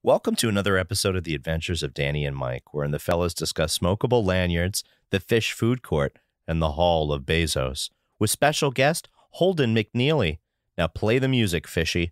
Welcome to another episode of The Adventures of Danny and Mike, wherein the fellas discuss smokable lanyards, the Phish Food Court, and the Hall of Bezos, with special guest Holden McNeely. Now play the music, Fishy.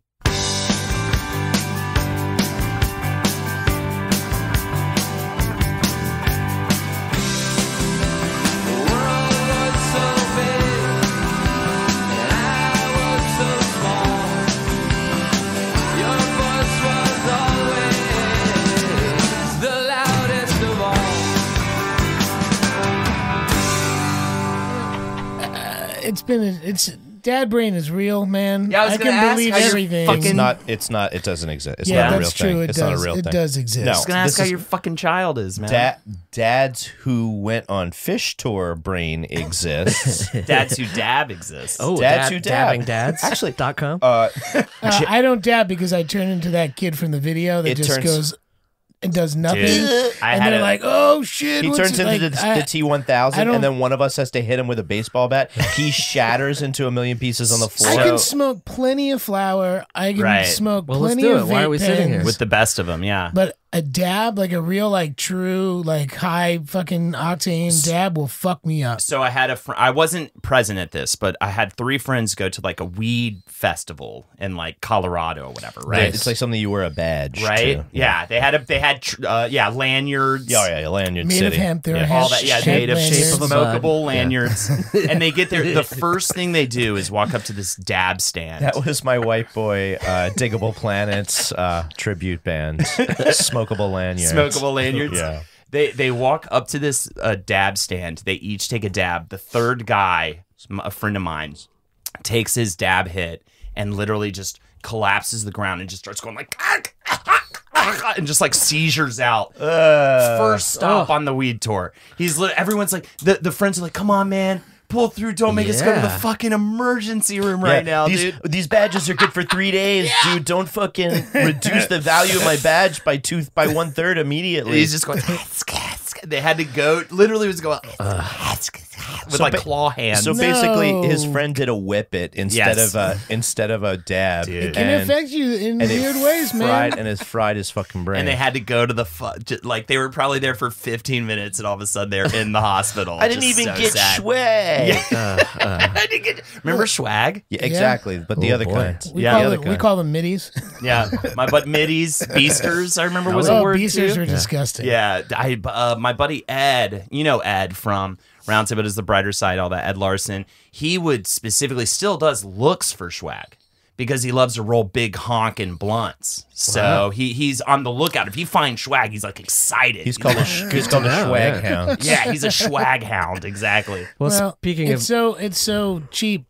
It's dad brain is real, man. Yeah, I can believe everything. It doesn't exist. It's not a real thing. It's not a real thing. It does exist. No, I was gonna ask how your fucking child is, man. Dads who went on Phish tour brain exists. Dads who dab exists. Oh, dads who dab. dabbingdads. Actually, .com. I don't dab because I turn into that kid from the video that goes and does nothing. Dude, and they're like, oh shit. He turns into the T-1000 and then one of us has to hit him with a baseball bat. He shatters into a million pieces on the floor. I can smoke plenty of flour. I can smoke plenty of vape Why are we sitting here? With the best of them, yeah. But a dab, like a real, like true, like high fucking octane dab will fuck me up. So I had I wasn't present at this, but I had 3 friends go to like a weed festival in like Colorado or whatever, right? It's like something you wear a badge, right? to. Yeah, they had lanyards. Yeah, lanyard made city. Of hemp, they're all that, made of lanyards. smokable lanyards. And they get there. The first thing they do is walk up to this dab stand. That was my white boy Diggable Planets tribute band. Smokable lanyards. Smokable lanyards. Yeah. They walk up to this dab stand. They each take a dab. The third guy, a friend of mine, takes his dab hit and literally just collapses the ground and just starts going like and just like seizures out. First stop on the weed tour. Everyone's like the friends are like, come on, man. Pull through, don't make us go to the fucking emergency room right now, dude. These badges are good for 3 days, dude. Don't fucking reduce the value of my badge by 1/3 immediately. He's just going. They had to go. Literally, was going with like claw hands. So basically, his friend did a whip it instead of a dab. Dude. It can affect you in weird ways, man. And it fried his fucking brain. And they had to go to like they were probably there for 15 minutes, and all of a sudden they're in the hospital. I didn't even get swag. I didn't get. Remember swag? Yeah, exactly. But the other kinds. We call them middies. Yeah, my butt middies, beasters. I remember was a word beasters too. were disgusting. Yeah, my buddy Ed, Ed from Round Table is the Brighter Side, all that, Ed Larson, he would specifically, still does, looks for swag because he loves to roll big honkin' blunts. So he's on the lookout. If he finds swag, he's like excited. He's called a swag hound. Yeah, he's a swag hound, exactly. Well, speaking it's so cheap.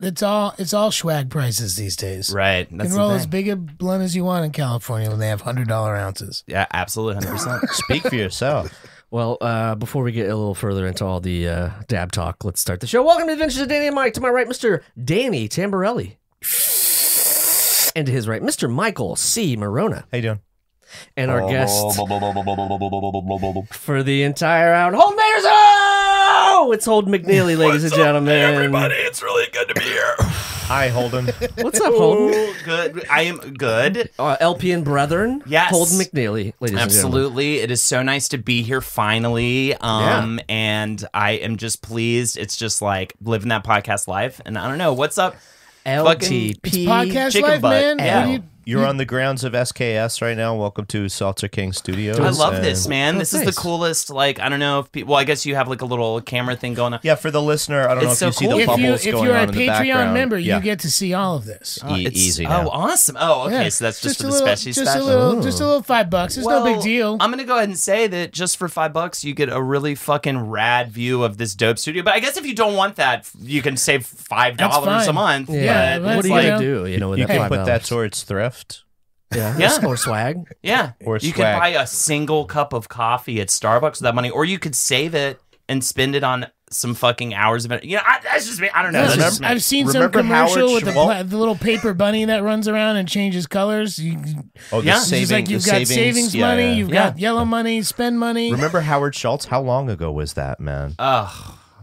It's all swag prices these days. Right. You can roll as big a blunt as you want in California when they have $100 ounces. Yeah, absolutely, 100%. Speak for yourself. Well, before we get a little further into all the dab talk, let's start the show. Welcome to Adventures of Danny and Mike. To my right, Mr. Danny Tamborelli. And to his right, Mr. Michael C. Morona. How you doing? And our guest for the entire round, Holden Bezos! It's Holden McNeely, ladies and gentlemen. Hey, everybody, it's really good to be here. Hi, Holden. What's up, Holden? Good. I am good. LP and brethren. Yes. Holden McNeely, ladies and gentlemen. Absolutely. It is so nice to be here finally. And I am just pleased. It's just like living that podcast life. And I don't know. What's up? LTP. It's podcast chicken life, butt. man. Yeah. You're on the grounds of SKS right now. Welcome to Seltzer King Studios. I love this, man. This is nice. the coolest. Like, I don't know if people. Well, I guess you have like a little camera thing going on. Yeah, for the listener, I don't know It's if you so see cool. the If bubbles going you're on a in the background. Patreon member, Yeah. you get to see all of this. Easy now. Oh, awesome. Oh, okay. Yeah. So that's just for a the little, special. just a little $5. It's no big deal. I'm gonna go ahead and say that just for $5, you get a really fucking rad view of this dope studio. But I guess if you don't want that, you can save $5 a month. Yeah, but what it's are you like, going to do? You With can that put $5? that towards thrift. Yeah. Or swag. Yeah. Or you swag. could buy a single cup of coffee at Starbucks with that money, or you could save it and spend it on some fucking hours of it. You know, that's just me. I don't know. That's just me. I've seen some Remember commercial Howard with the little paper bunny that runs around and changes colors. The It's just like you've got savings money, you've got yellow money, spend money. Remember Howard Schultz? How long ago was that, man?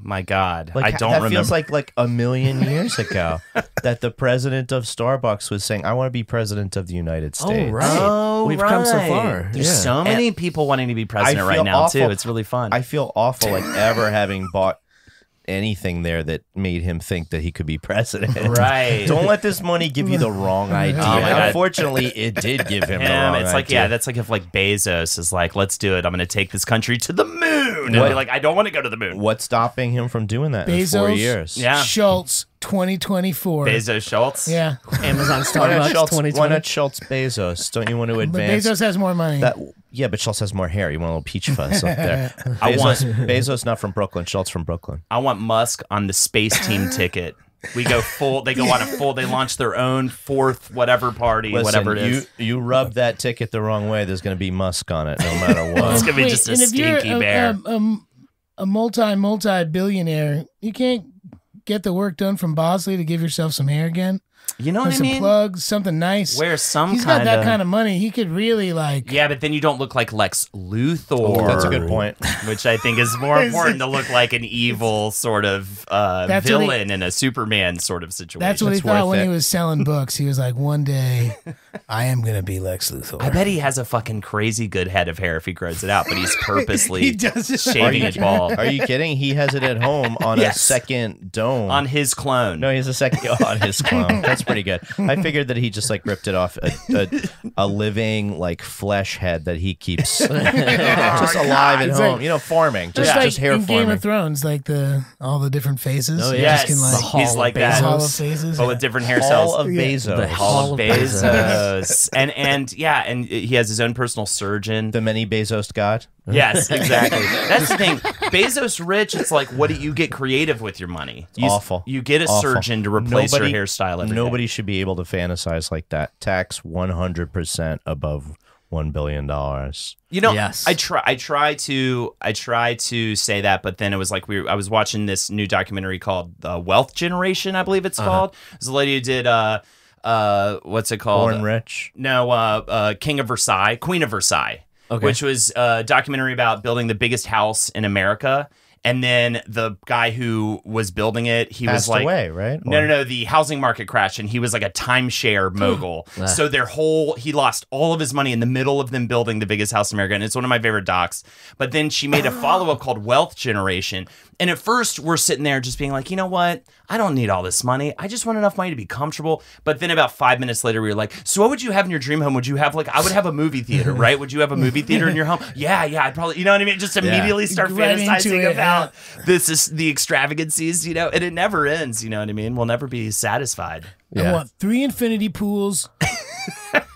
my God. Like, I don't that remember. feels like a million years ago that the president of Starbucks was saying, I want to be president of the United States. Oh, right. Oh, We've come so right. far. There's Yeah. so many people wanting to be president right feel now, awful. too. It's really fun. I feel awful like ever having bought anything there that made him think that he could be president. Right. Don't let this money give you the wrong idea. Oh my God. Unfortunately, it did give him the wrong It's like, idea. yeah, that's like if like Bezos is like, let's do it. I'm going to take this country to the moon. And What? be like, I don't want to go to the moon. What's stopping him from doing that in 4 Bezos? years? Yeah. Schultz 2024. Bezos Schultz. Yeah. Amazon Why not, Starbucks Schultz, 2020. why not Schultz Bezos? Don't you want to But advance? Bezos has more money. Yeah, but Schultz has more hair. You want a little peach fuzz up there. I want- Bezos not from Brooklyn. Schultz from Brooklyn. I want Musk on the space team ticket. We go full. They go on a full. They launch their own fourth whatever party, Listen, whatever it is. You rub that ticket the wrong way, there's going to be Musk on it, no matter what. It's gonna be just a and if you're stinky bear. a multi-billionaire, you can't get the work done from Bosley to give yourself some hair again? You know Or what I some mean? plugs, something nice. Where some He's kind got that kind of money. He could really like. Yeah, but then you don't look like Lex Luthor. That's a good point. Which I think is more important to look like an evil sort of That's what he- villain in a Superman sort of situation. That's what he It's thought worth when it. he was selling books. He was like, one day, I am going to be Lex Luthor. I bet he has a fucking crazy good head of hair if he grows it out, but he's purposely He does. shaving it bald Are you kidding? He has it at home on Yes. a second dome. on his clone. No, he has a second on his clone. That's pretty good. I figured that he just like ripped it off a living like flesh head that he keeps just alive at It's home. like- You know, farming, Just just like just hair in Game forming. of Thrones, like all the different faces. Oh, You yeah. just Yes, can, like, he's like that. Hall of Faces. But with different hair Hall cells. of Bezos. The Hall of Bezos. Bezos. and yeah, and he has his own personal surgeon. The many Bezos god. Yes, exactly. That's the thing. Bezos rich, it's like, what do you get creative with your money? Awful. You get a Awful. surgeon to replace Nobody- your hairstyle every Nobody day. should be able to fantasize like that. Tax 100% above $1 billion. You know, Yes. I try to say that, but then it was like I was watching this new documentary called Wealth Generation, I believe it's called. There's a lady who did what's it called? Born rich. No, King of Versailles, Queen of Versailles, Okay. which was a documentary about building the biggest house in America. And then the guy who was building it, he Passed was like, away, right? No. The housing market crashed, and he was like a timeshare mogul. So he lost all of his money in the middle of them building the biggest house in America, and it's one of my favorite docs. But then she made a follow up called Wealth Generation, and at first we're sitting there just being like, you know what? I don't need all this money. I just want enough money to be comfortable. But then about 5 minutes later, we were like, so what would you have in your dream home? Would you have I would have a movie theater, right? Would you have a movie theater in your home? Yeah, I'd probably, you know what I mean? Just immediately start Right into fantasizing it, about this is the extravagancies, you know, and it never ends, you know what I mean? We'll never be satisfied. I want 3 infinity pools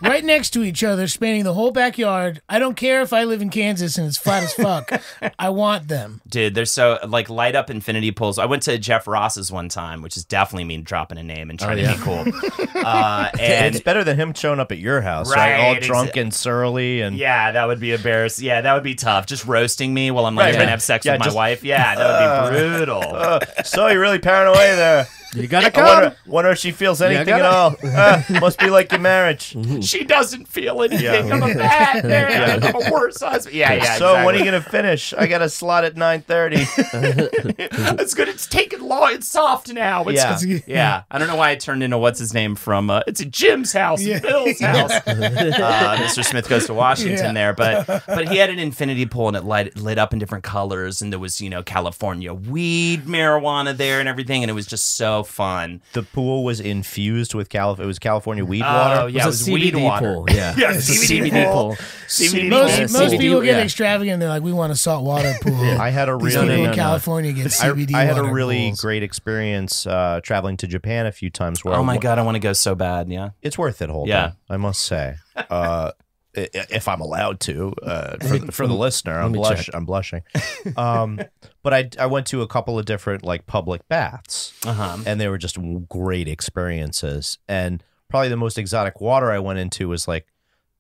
right next to each other, spanning the whole backyard. I don't care if I live in Kansas and it's flat as fuck. I want them. Dude, they're so like light up infinity pools. I went to Jeff Ross's one time, which is definitely me dropping a name and trying to be cool. And it's better than him showing up at your house, Right, right? All drunk and surly and yeah, that would be embarrassing. Yeah, that would be tough. Just roasting me while I'm like trying to have sex with my just- wife. Yeah, that would be brutal. so you're really paranoid there. You gotta I come. wonder if she feels anything at gotta- all. Must be like your marriage. She doesn't feel anything. I'm a bad man. I'm a worse husband. Yeah. So when are exactly. you gonna finish? I got a slot at 9:30. It's good. It's taken long. It's soft now. It's, Yeah. yeah. I don't know why I turned into what's his name from. It's a Jim's house, Yeah. Bill's house. Mr. Smith Goes to Washington there, but he had an infinity pool and it lit up in different colors, and there was California weed marijuana there and everything, and it was just so fun. The pool was infused with it was California weed Oh water. yeah, it was a weed CBD water. pool. Yeah. Yeah, It's a CBD CBD pool. pool. CBD Most, pool. most CBD, people get yeah. extravagant. They're like, we want a saltwater pool. I had a These really people in California get CBD I had a water really pools. great experience traveling to Japan a few times. Where Oh my god, I want to go so bad. Yeah. it's worth it, Holden. Yeah. I must say. If I'm allowed to, for the listener, I'm blushing. But I went to a couple of different like public baths, and they were just great experiences. And probably the most exotic water I went into was like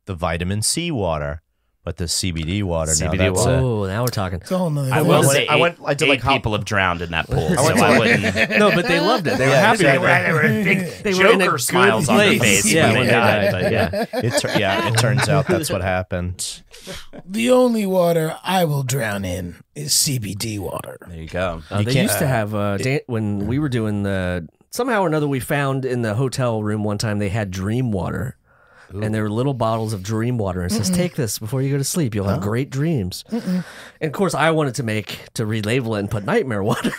the vitamin C water. But the CBD water, CBD now that's water. Oh, now we're talking. It's a whole nother I thing. will went- say I went- I did, eight like, hop- people have drowned in that pool, so I wouldn't. No, but they loved it. They were Yeah, happy. exactly. They were big They were in a Joker good smiles on their place. face Yeah, when when they they died. died, But yeah. It turns out that's what happened. The only water I will drown in is CBD water. there you go. They can't- used to have when we were doing the somehow or another we found in the hotel room one time they had dream water. And there were little bottles of dream water. And it says, take this before you go to sleep. You'll have great dreams. And of course, I wanted to relabel it and put nightmare water.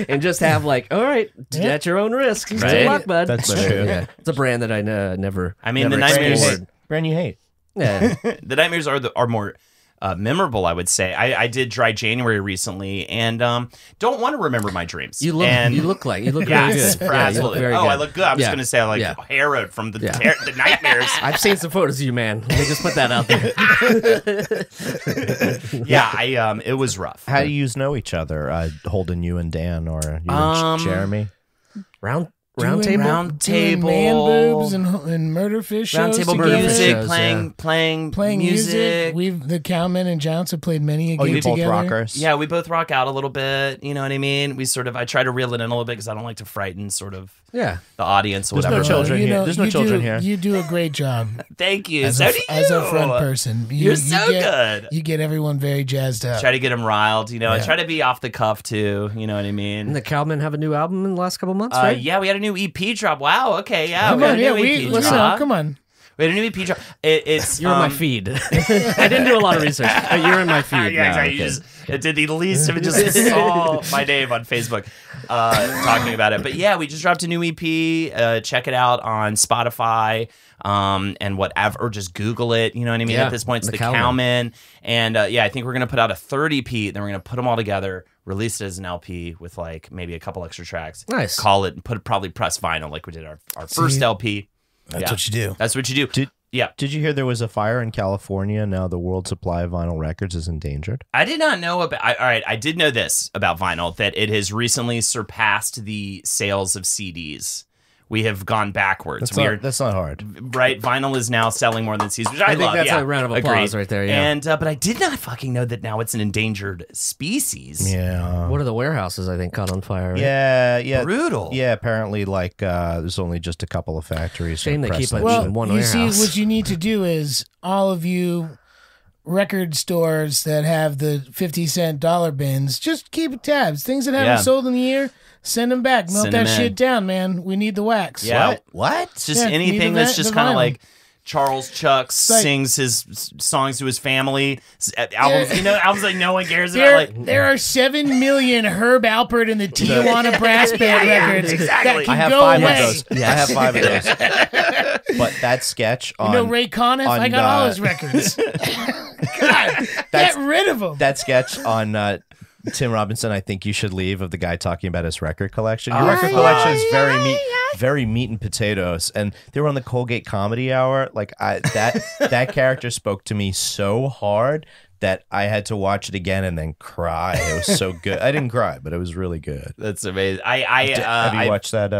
And just have like, all right, at your own risk. Good Right. luck, bud. That's But, true. Yeah. It's a brand that I never. I mean, the never nightmares. explored. Brand you hate. Yeah. The nightmares are more memorable, I would say. I did Dry January recently, and don't want to remember my dreams. You look and really good. Yes, Yeah, you look absolutely. very Oh, good. I look good. I was Yeah. going to say, like, Yeah. harrowed from the Yeah. the nightmares. I've seen some photos of you, man. Let me just put that out there. Yeah, it was rough. How do you know each other? Holden, you and Dan, or you and Jeremy? Round Doing table. Round Doing table. man boobs and murder fish Round shows table together. music, shows, playing music. We've the Cowmen and Jounce have played many a Oh, game you both together. rockers. Yeah, we both rock out a little bit. You know what I mean? I try to reel it in a little bit because I don't like to frighten sort of Yeah. the audience or There's no whatever. children here. There's no you children do, here. You do a great job Thank you. as, So a, do you. as a front person. You're so good. You get everyone very jazzed up. Try to get them riled. You know, I Yeah. try to be off the cuff too. You know what I mean? And the Cowmen have a new album in the last couple months, right? Yeah, we had a new EP drop. Wow. Okay. Yeah. Come we had on, a yeah, new EP listen, drop. come on. We had a new EP drop. It's You're on my feed. I didn't do a lot of research, but you're in my feed. Yeah, now. exactly. You Okay. just it did the least of it. Just saw my name on Facebook talking about it. But yeah, we just dropped a new EP. Check it out on Spotify and whatever, or just Google it. You know what I mean? Yeah, At this point, it's the the Cowmen. Cowmen. And yeah, I think we're gonna put out a third EP. Then we're gonna put them all together, release it as an LP with like maybe a couple extra tracks. Nice. Call it and probably press vinyl like we did our first LP. That's Yeah. what you do. That's what you do. Yeah. Did you hear there was a fire in California? Now the world supply of vinyl records is endangered. I did not know about. All right, I did know this about vinyl, that it has recently surpassed the sales of CDs. We have gone backwards. That's not hard. Right. Vinyl is now selling more than CDs, which I think love. that's yeah. a round of applause right there, yeah. And but I did not fucking know that now it's an endangered species. Yeah. One of the warehouses, I think, caught on fire. Right? Yeah. Brutal. Yeah, apparently, like, there's only just a couple of factories. Shame they press keep that it. Well, in one you warehouse. see, what you need to do is all of you record stores that have the 50-cent dollar bins, just keep tabs. Things that haven't Yeah. sold in the year, send them back. Melt Send that 'em in. shit down, man. We need the wax. Yeah. What? It's just Yeah, anything need the that's just the kind of vinyl. like Charles Chuck like- sings his songs to his family. Albums, you know, albums like no one cares about. There, Like there are 7 million Herb Alpert and the Tijuana Brass Band records exactly. that can I have go 5 away. of those. I have 5 of those. But that sketch on You know Ray Conniff? I on, got all his records. God, get rid of them. that sketch on Tim Robinson, I think you should leave, of the guy talking about his record collection. Your record collection is very meat and potatoes, and they were on the Colgate Comedy Hour. Like that character spoke to me so hard that I had to watch it again and then cry. It was so good. I didn't cry, but it was really good. that's amazing. Have you watched that?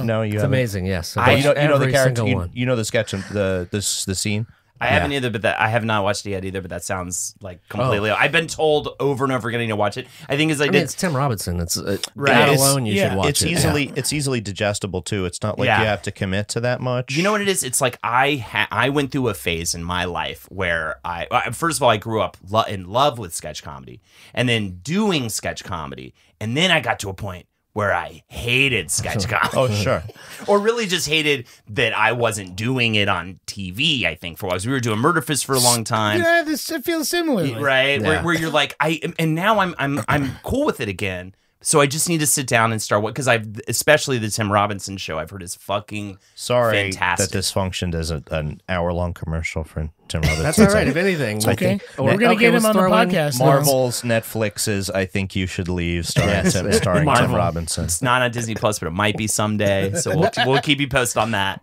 No, you It's haven't. amazing, yes. I- You know the Every character. single one. You know the sketch and the scene. I haven't either, but I have not watched it yet either. But that sounds like completely. I've been told over and over again to watch it. I think I mean, it's Tim Robinson. It's Right. that It's- alone you should watch It's it. easily digestible too. It's not like Yeah. you have to commit to that much. You know what it is? It's like I went through a phase in my life where first of all I grew up in love with sketch comedy, and then doing sketch comedy, and then I got to a point where I hated sketch comedy. Oh, sure. Or really just hated that I wasn't doing it on TV, I think, for a while. 'Cause we were doing Murder Fist for a long time. Yeah, this it feels similar. Right? Yeah. Where you're like, and now I'm cool with it again. So I just need to sit down and start because especially the Tim Robinson show, I've heard is fucking Sorry fantastic. that this functioned as an hour-long commercial for Tim Robinson. That's all right. If anything, Okay. Or- We're going to okay, get him let's on the throw in podcast. Marvel's, Netflix's I Think You Should Leave, starring Tim Marvel. Robinson. It's not on Disney Plus, but it might be someday. So we'll keep you posted on that.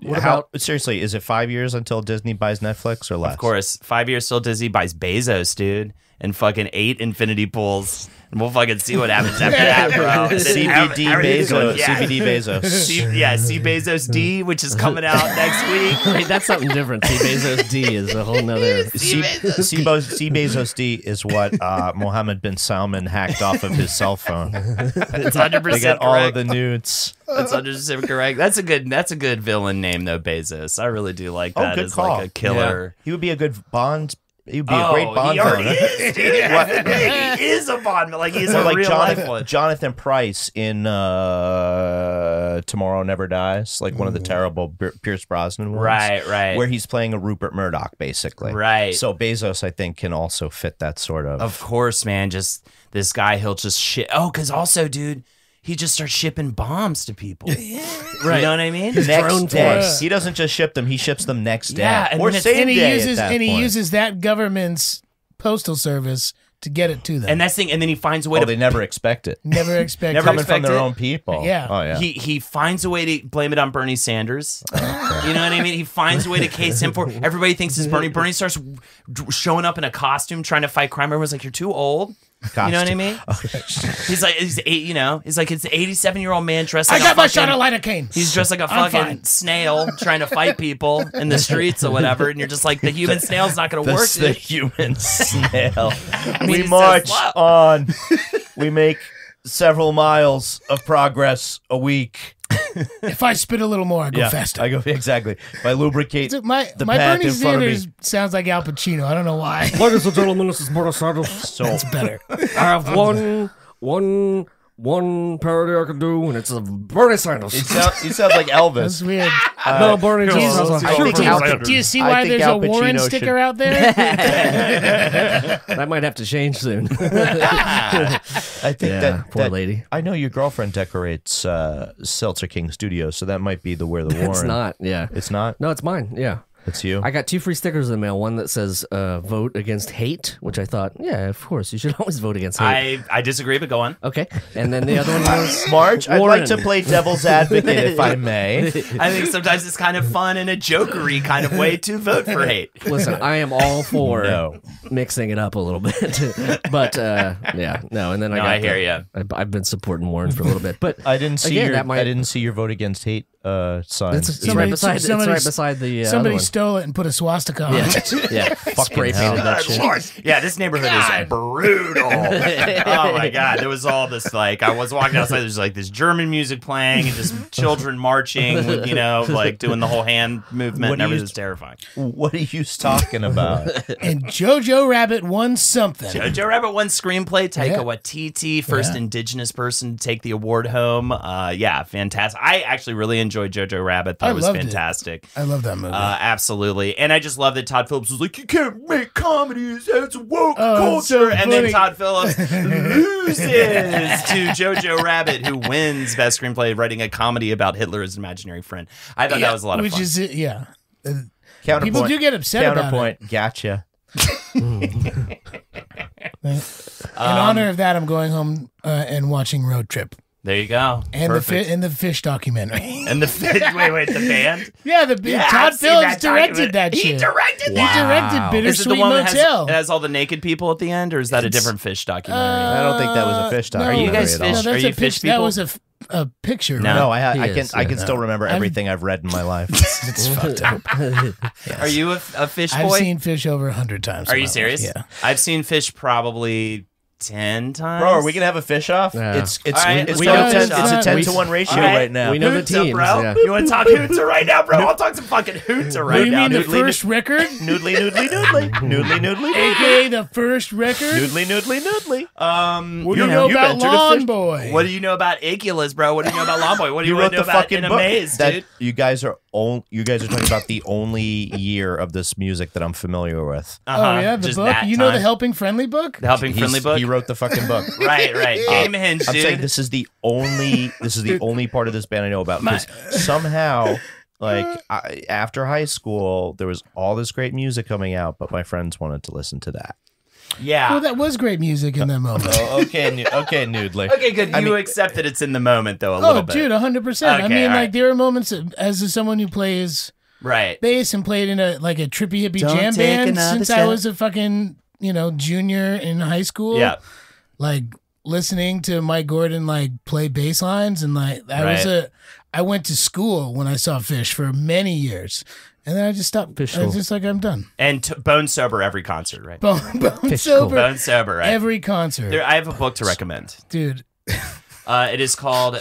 Seriously, is it 5 years until Disney buys Netflix or less? Of course, 5 years till Disney buys Bezos, dude. and fucking 8 infinity pools. And we'll fucking see what happens after that, bro. CBD Bezos. Yeah. CBD Bezos. C Bezos D, which is coming out next week. Wait, that's something different. C Bezos D is a whole nother. C Bezos D is what Mohammed bin Salman hacked off of his cell phone. It's 100% They got correct. all of the nudes. That's 100% correct. That's a good villain name though, Bezos. I really do like that. good as call. like a killer. He would be a good Bond. He would be a great Bond he already villain. is, dude. He is a Bond, like he's a Like real life one. Jonathan Pryce in Tomorrow Never Dies, like one of the terrible Pierce Brosnan ones. Right. Where he's playing a Rupert Murdoch, basically. Right. So Bezos, I think, can also fit that sort of. Of course, man. Just this guy, he'll just shit. Oh, because also, dude, he just starts shipping bombs to people. Right. You know what I mean? next day. force. He doesn't just ship them; he ships them next day, Yeah, and or then it's- same And he day. uses at that and he point. uses that government's postal service to get it to them. And that's the thing. And then he finds a way Oh, to. they never expect it. never expect Never Coming expect from their it. own people. Yeah. Oh yeah. He finds a way to blame it on Bernie Sanders. You know what I mean? He finds a way to case him for. Everybody thinks it's Bernie. Bernie starts showing up in a costume trying to fight crime. Everyone's like, "You're too old." You know what I mean? He's like, he's 8. You know, he's like, it's an 87-year-old man dressed. I Like got a my fucking, shot of lidocaine. He's dressed like a I'm fucking fine. snail trying to fight people in the streets or whatever, and you're just like, the human snail's not going to work. The dude. human snail. mean, We it's so march slow. on. We make several miles of progress a week. If I spit a little more, I go faster. I go exactly. If I lubricate my the my path Bernie in front of me. Sanders sounds like Al Pacino. I don't know why. Ladies and gentlemen, this is Bernie Sanders. So It's better. I have one parody I can do, and it's a Bernie Sanders. it sounds like That's Elvis. weird. No, Bernie Do you, just sounds I think do Al- you- do you see I why think there's Al a Warren Pacino sticker should- out there? That might have to change soon. I think Yeah, poor that lady. I know your girlfriend decorates Seltzer King Studios, so that might be where the Warren. It's not. Yeah. It's not. No, it's mine. Yeah. It's you. I got 2 free stickers in the mail. One that says vote against hate, which I thought, yeah, of course, you should always vote against hate. I disagree, but go on. Okay. And then the other one was Marge, I'd Warren. like to play devil's advocate if I may. I think sometimes it's kind of fun in a jokery kind of way to vote for hate. Listen, I am all for No. mixing it up a little bit. But yeah, no, and then No, I I hear ya. I've been supporting Warren for a little bit. But I didn't see Again, your. that might- I didn't see your vote against hate sign. it's Somebody- right beside somebody- it's right beside the other Somebody one. stole it and put a swastika on it. Yeah, spray hell. painted that Good shit. Lord. Yeah, this neighborhood is brutal. Oh my god, there was all this like I was walking outside. There's like this German music playing and just children marching with like doing the whole hand movement What and do you- everything was terrifying. What are you talking about? And Jojo Rabbit won something. Joe Rabbit won screenplay. Taika Yeah. Waititi, first Yeah. indigenous person to take the award home. Yeah, fantastic. I actually really enjoyed Jojo Rabbit. Thought I it was loved it. fantastic. I love that movie. Absolutely. And I just love that Todd Phillips was like, you can't make comedies. It's woke Oh, it's so culture. And then funny. Todd Phillips loses to Jojo Rabbit, who wins Best Screenplay, writing a comedy about Hitler as an imaginary friend. I thought that was a lot of Which fun. is yeah. Counterpoint. People do get upset about it. Counterpoint. Gotcha. In honor of that, I'm going home and watching Road Trip There you go. and Perfect. the Fish documentary. And the wait, the band? Yeah, Todd I've seen Phillips that directed document. that He shit. directed He that. directed Is it Bittersweet the one that Motel. has all the naked people at the end, or is that a different Fish documentary? I don't think that was a fish no, documentary. Are you guys at all. fish? No, that's Are you a fish pic- That people? was a picture. No. right? No, I He is, can yeah. still remember everything I've read in my life. It's fucked up. Are you a fish I've boy? seen Fish over 100 times. Are in you my life, serious? Yeah. I've seen Fish probably 10 times. Bro, are we gonna have a fish off? Yeah. It's All right, it's we about know a 10 fish it's a off. 10 We- to 1 ratio All right. right now. We know the Hootsa, teams, bro. yeah. You want to talk Hootsa right now, bro? I'll talk some fucking Hootsa What right do you now. mean the Noodly, first record? Noodly noodly noodly. Noodly noodly noodly. AKA the first record? Noodly noodly noodly. What do you know you've about entered a Lawn fish- Boy? What do you know about Aculas, bro? What do you know about Lawn Boy? What do you, You want wrote to know the about fucking In a book. Maze, That dude? you guys are talking about the only year of this music that I'm familiar with. Oh, yeah, the Just book? that You know the time. Helping Friendly book? The Helping Friendly book? He wrote the fucking book. Right. Game Hinge, I'm dude. saying this is the only part of this band I know about because somehow after high school there was all this great music coming out, but my friends wanted to listen to that. Yeah. Well, that was great music in that moment. Oh, okay, Noodly. Okay, good. You accept that it's in the moment, though, a Oh, little bit. dude, 100%. I Okay, mean, all like, right. there are moments as someone who plays Right. bass and played in a trippy hippie Don't jam take band another since I step. was a fucking junior in high school. Yeah. Like listening to Mike Gordon like play bass lines, and like I went to school when I saw Phish for many years. And then I just stopped. Phish I was school. just like, I'm done. And bone sober every concert, right? Bone sober. Bone sober, right? Every concert. I have a book to recommend. Dude. It is called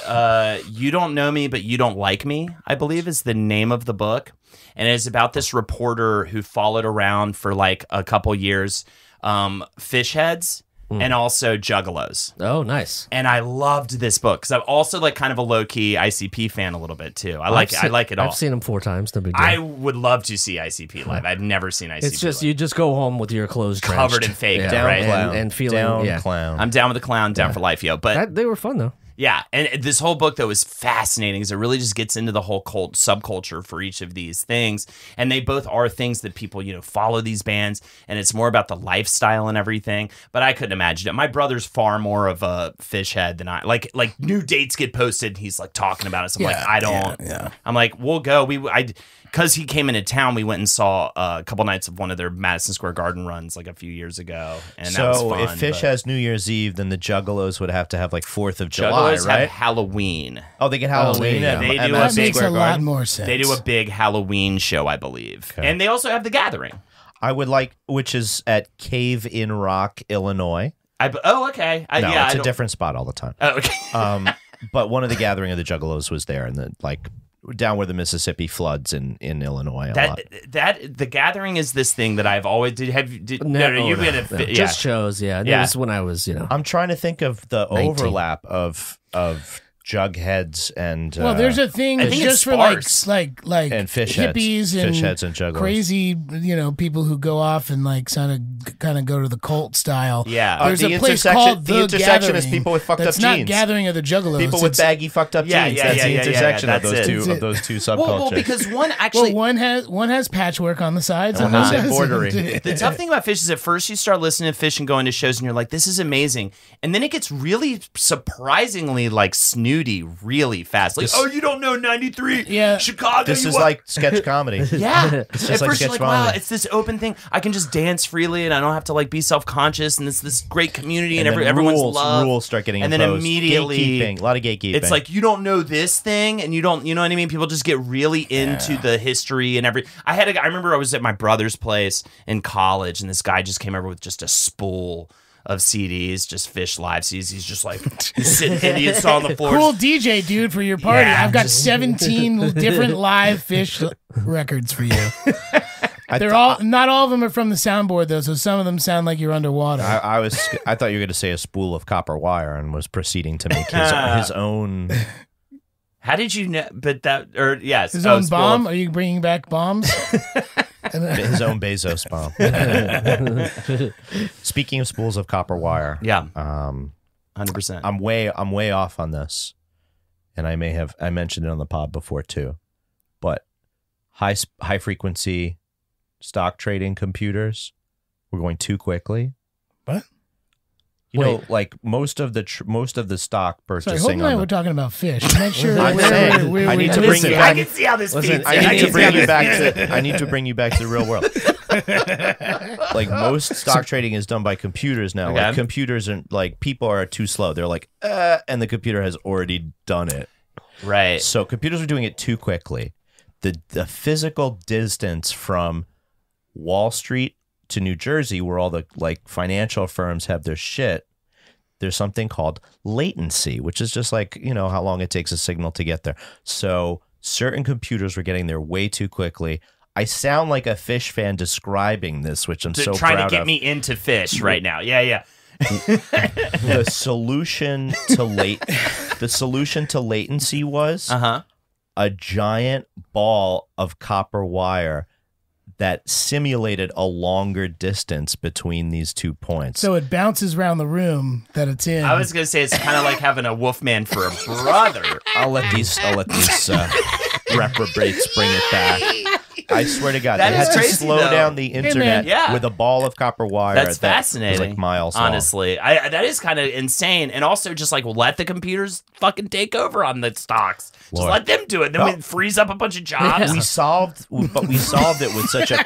You Don't Know Me, But You Don't Like Me, I believe is the name of the book. And it's about this reporter who followed around for like a couple years, Phish heads and also juggalos. Oh, nice. And I loved this book because I'm also like kind of a low key ICP fan a little bit too. I like it all. I've seen them 4 times. No big deal. I would love to see ICP live. I've never seen ICP. It's just live. you just go home with your clothes Covered drenched. in fake, yeah, right? and feeling Down clown. I'm down with the clown, down for life, yo. But they were fun though. yeah, and this whole book, though, is fascinating because it really just gets into the whole cult subculture for each of these things. And they both are things that people, follow these bands, and it's more about the lifestyle and everything. But I couldn't imagine it. My brother's far more of a Phish head than I. Like new dates get posted, and he's like talking about it. So I'm like, I don't. Yeah. I'm like, we'll go. Because he came into town, we went and saw a couple nights of one of their Madison Square Garden runs like a few years ago. And that was So fun, if Phish but has New Year's Eve, then the Juggalos would have to have like 4th of July, Juggalos right? have Halloween. Oh, they get Halloween. there you at go. They do Madison That makes Square a lot Garden? more sense. They do a big Halloween show, I believe. Okay. And they also have The Gathering. I would like, which is at Cave in Rock, Illinois. Okay. No, yeah, it's I a don't- different spot all the time. Oh, okay. But one of the Gathering of the Juggalos was there, and down where the Mississippi floods in Illinois a lot. The Gathering is this thing that I've always you've been No. Just shows, yeah. Yeah. That was when I was, I'm trying to think of the 19. overlap of Jugheads and Well, there's a thing I that's think it's just for sparse. like and Phish heads. hippies and Phish heads and Juggalos. crazy, people who go off and like kind of go to the cult style. Yeah. There's The a place intersection- called the The intersection is Gathering people with fucked that's up not jeans. Gathering of the Juggalos. People with It's- baggy fucked up Yeah, jeans. yeah, That's yeah, the yeah, intersection of that's those it. two That's of those two subcultures. well, because one actually Well, one has patchwork on the sides And and one one has doesn't. embroidery. the tough thing about Phish is at first you start listening to Phish and going to shows and you're like, this is amazing. And then it gets really surprisingly like snooty really fast. Like, oh, you don't know 93 Yeah. Chicago. This you is want-" like sketch comedy. Yeah. It's At just like first you're sketch like, wow, comedy. it's this open thing. I can just dance freely and I don't have to like be self-conscious and it's this great community and, And then everyone's rules love. start getting and imposed. then immediately Gatekeeping, a lot of gatekeeping. it's like you don't know this thing and you know what I mean? People just get really into the history and I remember I was at my brother's place in college and this guy just came over with just a spool of CDs, just Phish live CDs. He's just like sitting Indian saw on the floor. Cool DJ, dude, for your party. Yeah. I've got 17 different live Phish records for you. Not all of them are from the soundboard though, so some of them sound like you're underwater. I thought you were going to say a spool of copper wire and was proceeding to make his own. How did you know? But yes, His own spool bomb? of- Are you bringing back bombs? His own Bezos bomb. Speaking of spools of copper wire, Yeah, 100%. I'm way off on this, and I mentioned it on the pod before too, but high frequency stock trading computers, we're going too quickly. What? You know, like most of the stock Sorry, purchasing. Holden and I were talking about Phish. I'm not sure I'm where saying, we I need to bring you I back. can see how this feeds. I need to bring you back to. I need to bring you back to the real world. Like most stock trading is done by computers now. Okay. Like computers are like people are too slow. They're like, and the computer has already done it. Right. So computers are doing it too quickly. The physical distance from Wall Street to New Jersey, where all the like financial firms have their shit, there's something called latency, which is just like, how long it takes a signal to get there. So certain computers were getting there way too quickly. I sound like a Phish fan describing this, which I'm so trying proud to get of. me into Phish right now. Yeah. The solution to latency was a giant ball of copper wire that simulated a longer distance between these 2 points. So it bounces around the room that it's in. I was gonna say it's kind of like having a Wolfman for a brother. I'll let these reprobates bring it back. I swear to God, That they is had to crazy, slow though. down the internet Yeah. with a ball of copper wire. That's that fascinating. Was like miles long. honestly. That is kind of insane, and also just like let the computers fucking take over on the stocks. Just Lord. let them do it. Then we freeze up a bunch of jobs. We solved it with such a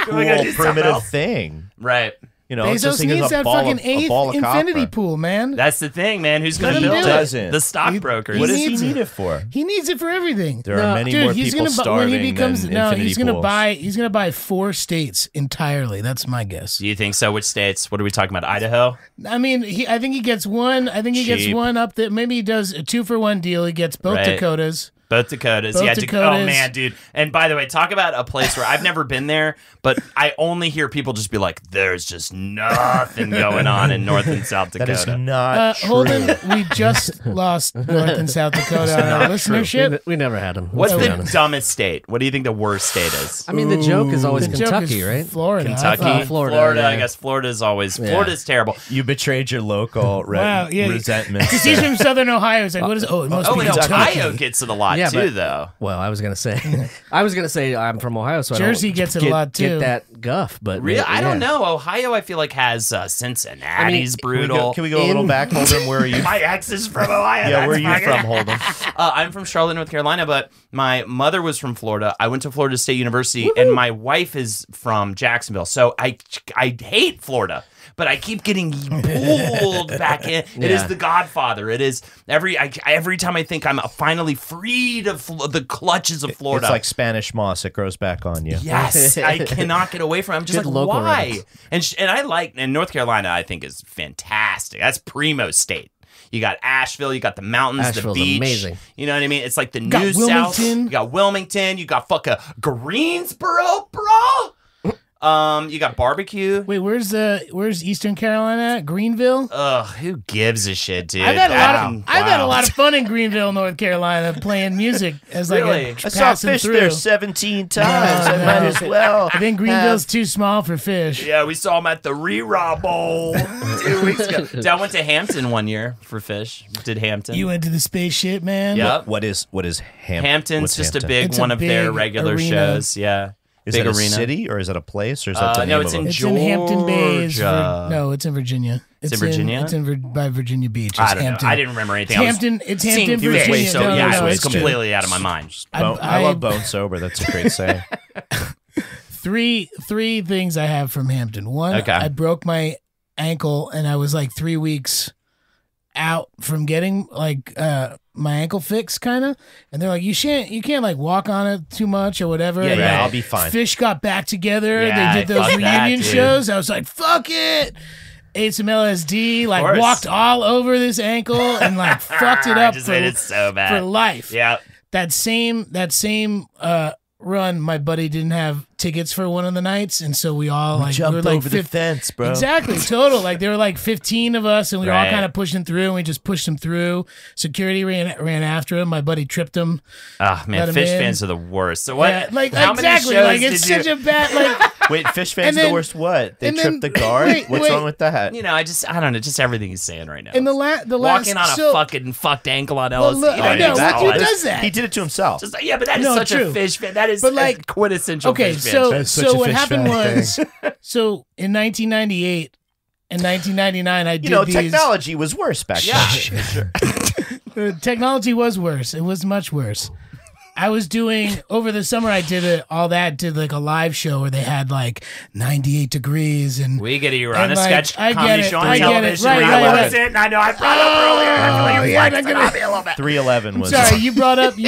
We're gonna cool do something primitive else. thing. Right. You know, it's Bezos just needs that fucking eighth ball of infinity copper. pool, man. That's the thing, man. Who's going to Let him build do it? it. Doesn't. The stockbrokers. What does needs he it. need it for? He needs it for everything. There are many Dude, more he's people gonna starving when he becomes than no, infinity he's gonna pools. buy 4 states entirely. That's my guess. Do you think so? Which states? What are we talking about? Idaho? I mean, I think he gets one. I think he gets Cheap. one up there. Maybe he does a 2-for-1 deal. He gets both Right. Dakotas. Both Dakotas. Both Oh, Dakotas. man, dude. And by the way, talk about a place where I've never been there, but I only hear people just be like, there's just nothing going on in North and South Dakota. That is not true. Holden, we just lost North and South Dakota on our listenership. We never had him. What's Let's be the honest. dumbest state? What do you think the worst state is? I mean, the joke is always The joke Kentucky, is right? Florida. I Kentucky? thought. Florida, I yeah. guess Florida's always, Yeah. Florida's terrible. You betrayed your local Wow, yeah. resentment. Because he's from Southern Ohio. He's like, what is it? Oh, it must Oh, be and Kentucky. Ohio gets it a lot Yeah, too, but- though. Well, I was gonna say, I'm from Ohio, so Jersey I don't gets it a lot, too. Get that guff, but Really? I don't yeah. know. Ohio, I feel like has Cincinnati's Can we brutal. Can we go a little back, Holden? Where are you? My ex is from Ohio. Yeah, that's where are you fucking- from, Holden? I'm from Charlotte, North Carolina, but my mother was from Florida. I went to Florida State University, and my wife is from Jacksonville. So I hate Florida, but I keep getting pulled back in. It is Yeah. the Godfather. It is every time I think I'm finally freed of the clutches of Florida. It's like Spanish moss. It grows back on you. Yes, I cannot get away from it. I'm just Good like, local why? reference. And I like, and North Carolina, I think, is fantastic. That's primo state. You got Asheville, you got the mountains, Asheville's the beach. amazing. You know what I mean? It's like the Got new South. Wilmington. You got Wilmington. You got fucking Greensboro, bro. You got barbecue. Wait, where's Eastern Carolina at? Greenville? Ugh, who gives a shit, dude? I've had a Wow. lot of fun in Greenville, North Carolina, playing music as like Really? a I saw passing fish through. there 17 times. No, I no. might as well. I think Greenville's too small for fish. Yeah, we saw him at the Reraw Bowl 2 weeks ago. Dude, I went to Hampton one year for Fish. Did Hampton? You went to the spaceship, man. Yep. What is Hampton? Hampton's What's just Hampton? a big It's a one of their big regular arena. shows. Yeah. Is big it a arena. city or is it a place or is that the name No, of it's it? in It's in Hampton Bays. Georgia. No, it's in Virginia. It's in Virginia? It's in by Virginia Beach. It's I don't Hampton. know. I didn't remember anything. It's I was Hampton. It's seeing Hampton, Fish, Virginia. so No, yeah, no, it was it's true. completely out of my mind. I love Bone Sober. That's a great saying. Three things I have from Hampton. One, Okay. I broke my ankle and I was like 3 weeks out from getting like my ankle fixed, kind of. And they're like, you can't like walk on it too much or whatever. Yeah, And, yeah, like, I'll be fine. Fish got back together. Yeah, They did those fuck that, reunion dude. shows. I was like, fuck it. Ate some LSD, like course. walked all over this ankle and like fucked it I up just for, made it so for bad. life. Yeah. That same run, my buddy didn't have tickets for one of the nights, and so we all like Jumped we were like over the 50 fence, bro. Exactly, total. Like there were like 15 of us, and we were all Right. kind of pushing through, and we just pushed him through. Security ran after him. My buddy tripped him. Ah, man, Let him Fish in. fans are the worst. So what? Yeah, like how exactly. many shows Like it's did you? such a bad like. Wait, Fish fans And are then- the worst what? They and tripped then- the guard? wait, What's wait. wrong with that? You know, I don't know, just everything he's saying right now. And the last walking on so, a fucking fucked ankle on LSD. Well, look, I know. that's Who all. does that? He did it to himself. Just, yeah, but that is No, such true. a Fish fan. That is But, like, a quintessential Okay, Fish fan. so That's such so a what Fish happened fan was, so in 1998 and 1999, I did You know, these. technology was worse back Yeah. then. The technology was worse. It was much worse. I was doing over the summer. I did like a live show where they had like 98 degrees and We get it. You were on And, a like, sketch I get comedy it, show on I get it. television. Right, where right, you right. was it, and I know I brought up earlier. I feel like you yeah, flexed I'm it gonna- on me a little bit. 311 was sorry, you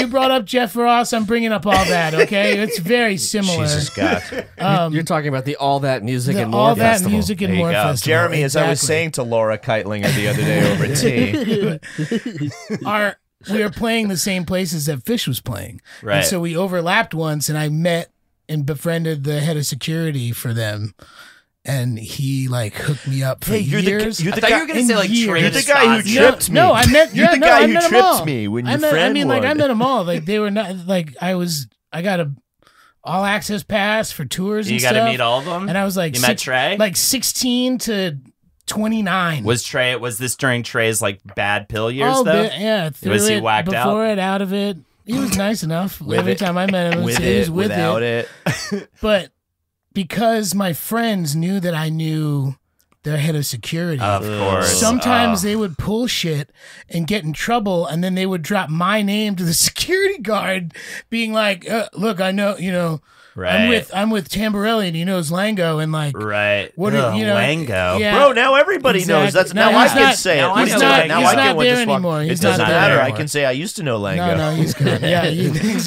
brought up Jeff Ross. I'm bringing up all that. Okay, it's very similar. Jesus God. You're talking about the All That Music The and More all that Festival. music and There you more go. festival. Jeremy, as I was Exactly. saying to Laura Keitlinger the other day over tea, we were playing the same places that Fish was playing. Right. And so we overlapped once, and I met and befriended the head of security for them. And he like hooked me up for Hey, you're years. the I thought you were going to in say like years. Travis You're the guy who Scott. tripped me. No, I met. You're yeah, the no, guy I who met 'em tripped all. me when I your met, I friend mean, like I would. met them all. Like they were not like I got a all access pass for tours. You and got to stuff. meet all of them. And I was like, You met Trey? like 16 to 29. Was this during Trey's like bad pill years Oh, though? yeah. Through Was he it, whacked out? before it, out of it. He was nice enough. Every it, time I met him, with he was it, with without it. it. But because my friends knew that I knew their head of security, Of course. sometimes they would pull shit and get in trouble, and then they would drop my name to the security guard, being like, "Look, I know, Right. I'm with Tamborelli and he knows Lango and like Right. what Ugh, you know Lango. yeah. Bro, now everybody knows. That's No, now I he's can not- say it. now I he's know not, Lango. he's I not can there just fuck. anymore. It He's doesn't not there matter. I anymore. can say I used to know Lango. No, he's good. Yeah,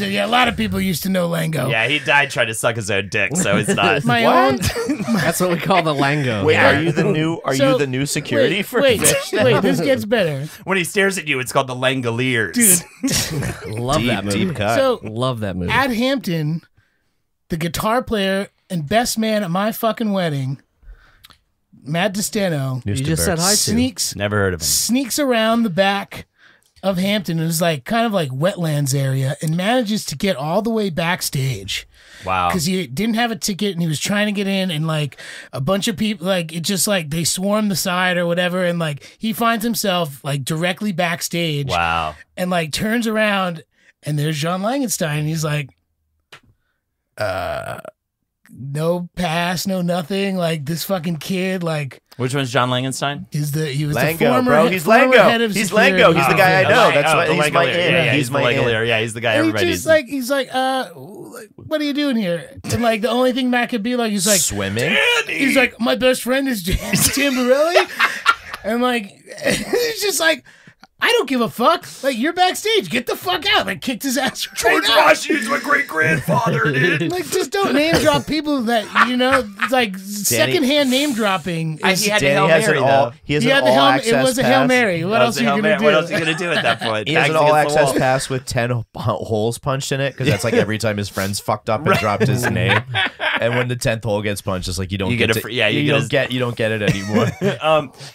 yeah, a lot of people used to know Lango. Yeah, he died trying to suck his own dick, so it's not. My What? own. That's what we call the Lango. Wait, Yeah. are you the new? Are So, you the new security for wait, Phish now? wait, this gets better. When he stares at you, it's called the Langoliers. Dude, Love that movie. Deep cut. so Love that movie. at Hampton, the guitar player and best man at my fucking wedding, Matt DeSteno, You just said hi to. sneaks Never heard of him. sneaks around the back of Hampton and is like kind of like wetlands area and manages to get all the way backstage Wow. because he didn't have a ticket and he was trying to get in and like a bunch of people like it just like they swarmed the side or whatever and like he finds himself like directly backstage Wow. and like turns around and there's John Langenstein and he's like no pass, no nothing. Like this fucking kid, like Which one's John Langenstein? he was Lango, the former, bro. He's former Lango. head of He's security. Lango. He's the guy I know. Oh, That's why the he's my Langolier. in. Yeah, He's the my in. Langolier. Yeah, he's the guy And everybody he's like, what are you doing here? And like the only thing Matt could be like, he's like, Swimming. he's like, my best friend is James Tamborelli, and like, it's just like, I don't give a fuck. Like you're backstage, get the fuck out. Like kicked his ass right out. Washington's my great grandfather, dude. Like just don't name drop people that you know. It's like secondhand name dropping. Is, He had to Danny Hail has Mary, an all. though. He has he an had the all Hail, access it was a pass. Hail Mary. What else are you gonna do? What else are you gonna do at that point? He has an Back all against the access wall. pass with 10 holes punched in it because that's like every time his friends fucked up and dropped his name. And when the 10th hole gets punched, it's like you don't You get get a to- fr- yeah, you you get don't get it anymore.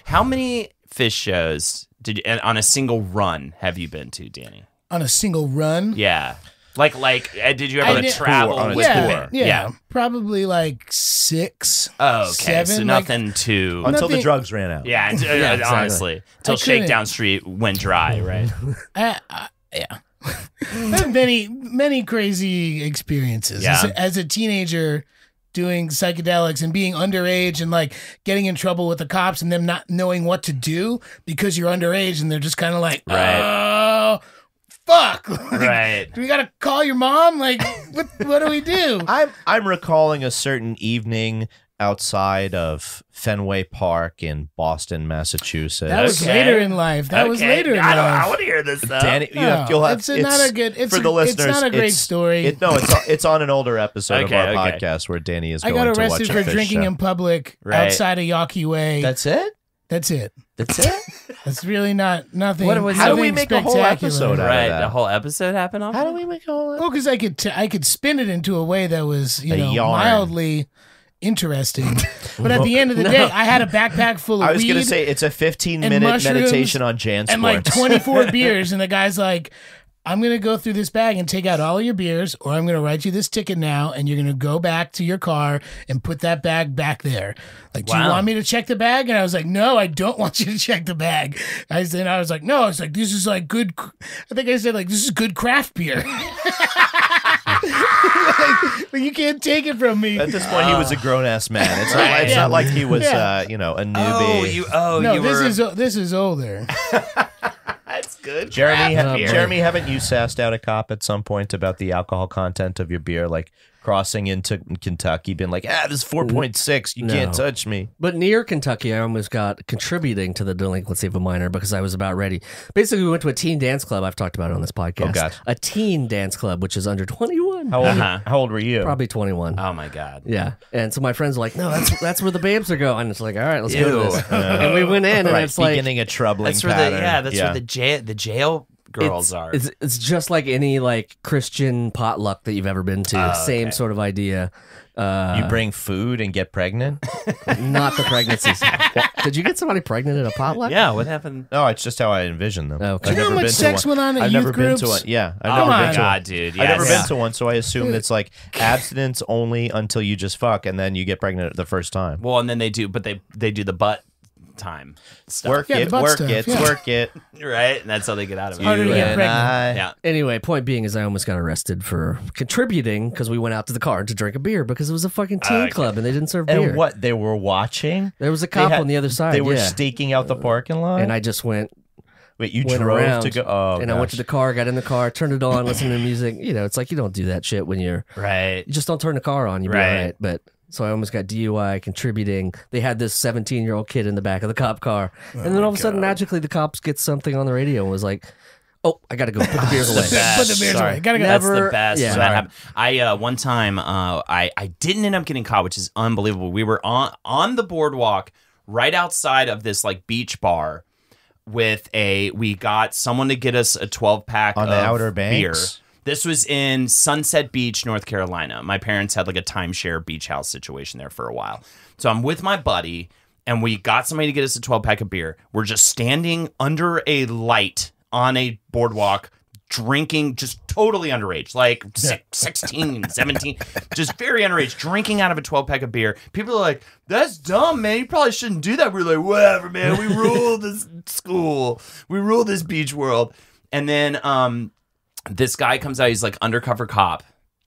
How many Phish shows did you, on a single run have you been to, Danny? On a single run. Yeah. Like, did you I ever did- travel on a with Yeah, tour? yeah, probably like 6. Oh, okay. 7, So like- nothing too. Until the Nothing- drugs ran out. Yeah, exactly. honestly, until I couldn't- Shakedown Street went dry, right? Yeah. I have many crazy experiences Yeah. as a teenager doing psychedelics and being underage and like getting in trouble with the cops and them not knowing what to do because you're underage and they're just kind of like, Right. oh, fuck. Like, Right. do we got to call your mom? Like, what do we do? I'm recalling a certain evening outside of Fenway Park in Boston, Massachusetts. That was Okay. later in life. That was later in I life. want to hear this though. Danny, No, you'll have. it's not a good. It's for the listeners. It's not a great it's- story. It's on an older episode Okay, of our okay. podcast where Danny is I going got to arrested watch for a Phish drinking show. in public Right. outside of Yawkey Way. That's it. That's it. That's it. That's really not nothing. What was- How do we nothing make a whole spectacular. episode out of Right, that? the whole episode happened off. How do we make a whole? Well, because I could spin it into a way that was A yarn. mildly interesting. But at the end of the day, I had a backpack full of I was weed going to say it's a 15-minute mushrooms meditation on Jansports. and like 24 beers, and the guy's like, I'm going to go through this bag and take out all of your beers, or I'm going to write you this ticket now, and you're going to go back to your car and put that bag back there. Like, do you Wow. want me to check the bag? And I was like, no, I don't want you to check the bag. I was like, no, it's like, this is like good. I think I said, like, this is good craft beer. like, you can't take it from me. At this point, he was a grown ass man. It's not, Right. it's not like he was, Yeah. a newbie. No, you this were. this is older. That's good. Jeremy, craft beer. Jeremy, haven't you sassed out a cop at some point about the alcohol content of your beer, like crossing into Kentucky, been like, this is 4.6, you can't No. touch me. But near Kentucky, I almost got contributing to the delinquency of a minor because I was about ready. Basically, we went to a teen dance club. I've talked about it on this podcast. Oh, God. A teen dance club, which is under 21. How old? Uh-huh. How old were you? Probably 21. Oh my god. Yeah. And so my friends were like, no, that's where the babes are going. It's like, all right, let's go Ew. to this. And we went in, and Right, it's like, beginning a troubling That's where pattern. where the jail girls are. It's just like any like Christian potluck that you've ever been to. Same okay. sort of idea. You bring food and get pregnant? Not the pregnancies. Did you get somebody pregnant at a potluck? Yeah, what happened? No, it's just how I envision them. Okay. I've Do you know never how much been to sex one. went on at I've youth never been to groups? one. Yeah, I've Oh never my been to one. god, dude. I've never yes. been to one, so I assume it's like abstinence only until you just fuck, and then you get pregnant the first time. Well, and then they do, but they do the butt time stuff. Work Yeah, the it, butt work stuff, it, yeah. work it. Right? And that's how they get out of it. harder to You get and pregnant. I. Yeah. Anyway, point being is I almost got arrested for contributing because we went out to the car to drink a beer because it was a fucking teen Okay. club and they didn't serve beer. And what, they were watching? There was a They cop had- on the other side. They were yeah. staking out the parking lot? And I just went, Wait, you went drove around, to go? Oh, and I went to the car, got in the car, turned it on, listened to music. You know, it's like you don't do that shit when you're Right. You just don't turn the car on. You'd be all right. But so I almost got DUI contributing. They had this 17-year-old kid in the back of the cop car, and then all of a sudden, magically, the cops get something on the radio and was like, "Oh, I gotta go put the beers away." Put the beers away. Gotta go. That's the best. Yeah. When that happened. I one time I didn't end up getting caught, which is unbelievable. We were on the boardwalk right outside of this like beach bar we got someone to get us a 12-pack on of the Outer beer. Banks. This was in Sunset Beach, North Carolina. My parents had like a timeshare beach house situation there for a while. So I'm with my buddy, and we got somebody to get us a 12-pack of beer. We're just standing under a light on a boardwalk, drinking, just totally underage, like 16, 17, just very underage, drinking out of a 12-pack of beer. People are like, that's dumb, man. You probably shouldn't do that. We're like, whatever, man. We rule this school. We rule this beach world. And then this guy comes out. He's like undercover cop.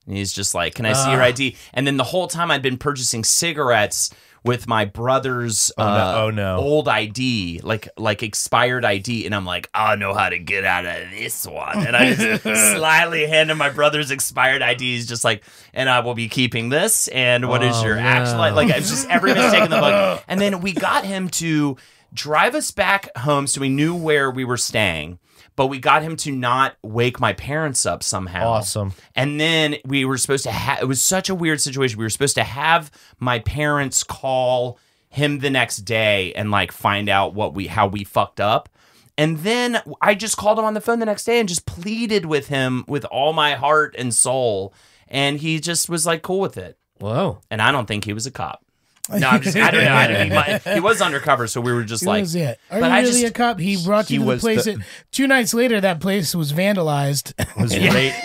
And he's just like, can I see your ID? And then the whole time I'd been purchasing cigarettes with my brother's old ID, like expired ID, and I'm like, I know how to get out of this one. And I just slyly hand him my brother's expired ID. He's just like, and I will be keeping this. And what is your actual like? It's just every mistake in the book. And then we got him to drive us back home, so we knew where we were staying. But we got him to not wake my parents up somehow. Awesome. And then we were supposed to have, it was such a weird situation. We were supposed to have my parents call him the next day and like find out how we fucked up. And then I just called him on the phone the next day and just pleaded with him with all my heart and soul. And he just was like cool with it. Whoa. And I don't think he was a cop. No, I don't know. He was undercover, so we were just like, Are you really a cop? He brought you to the place. 2 nights later, that place was vandalized.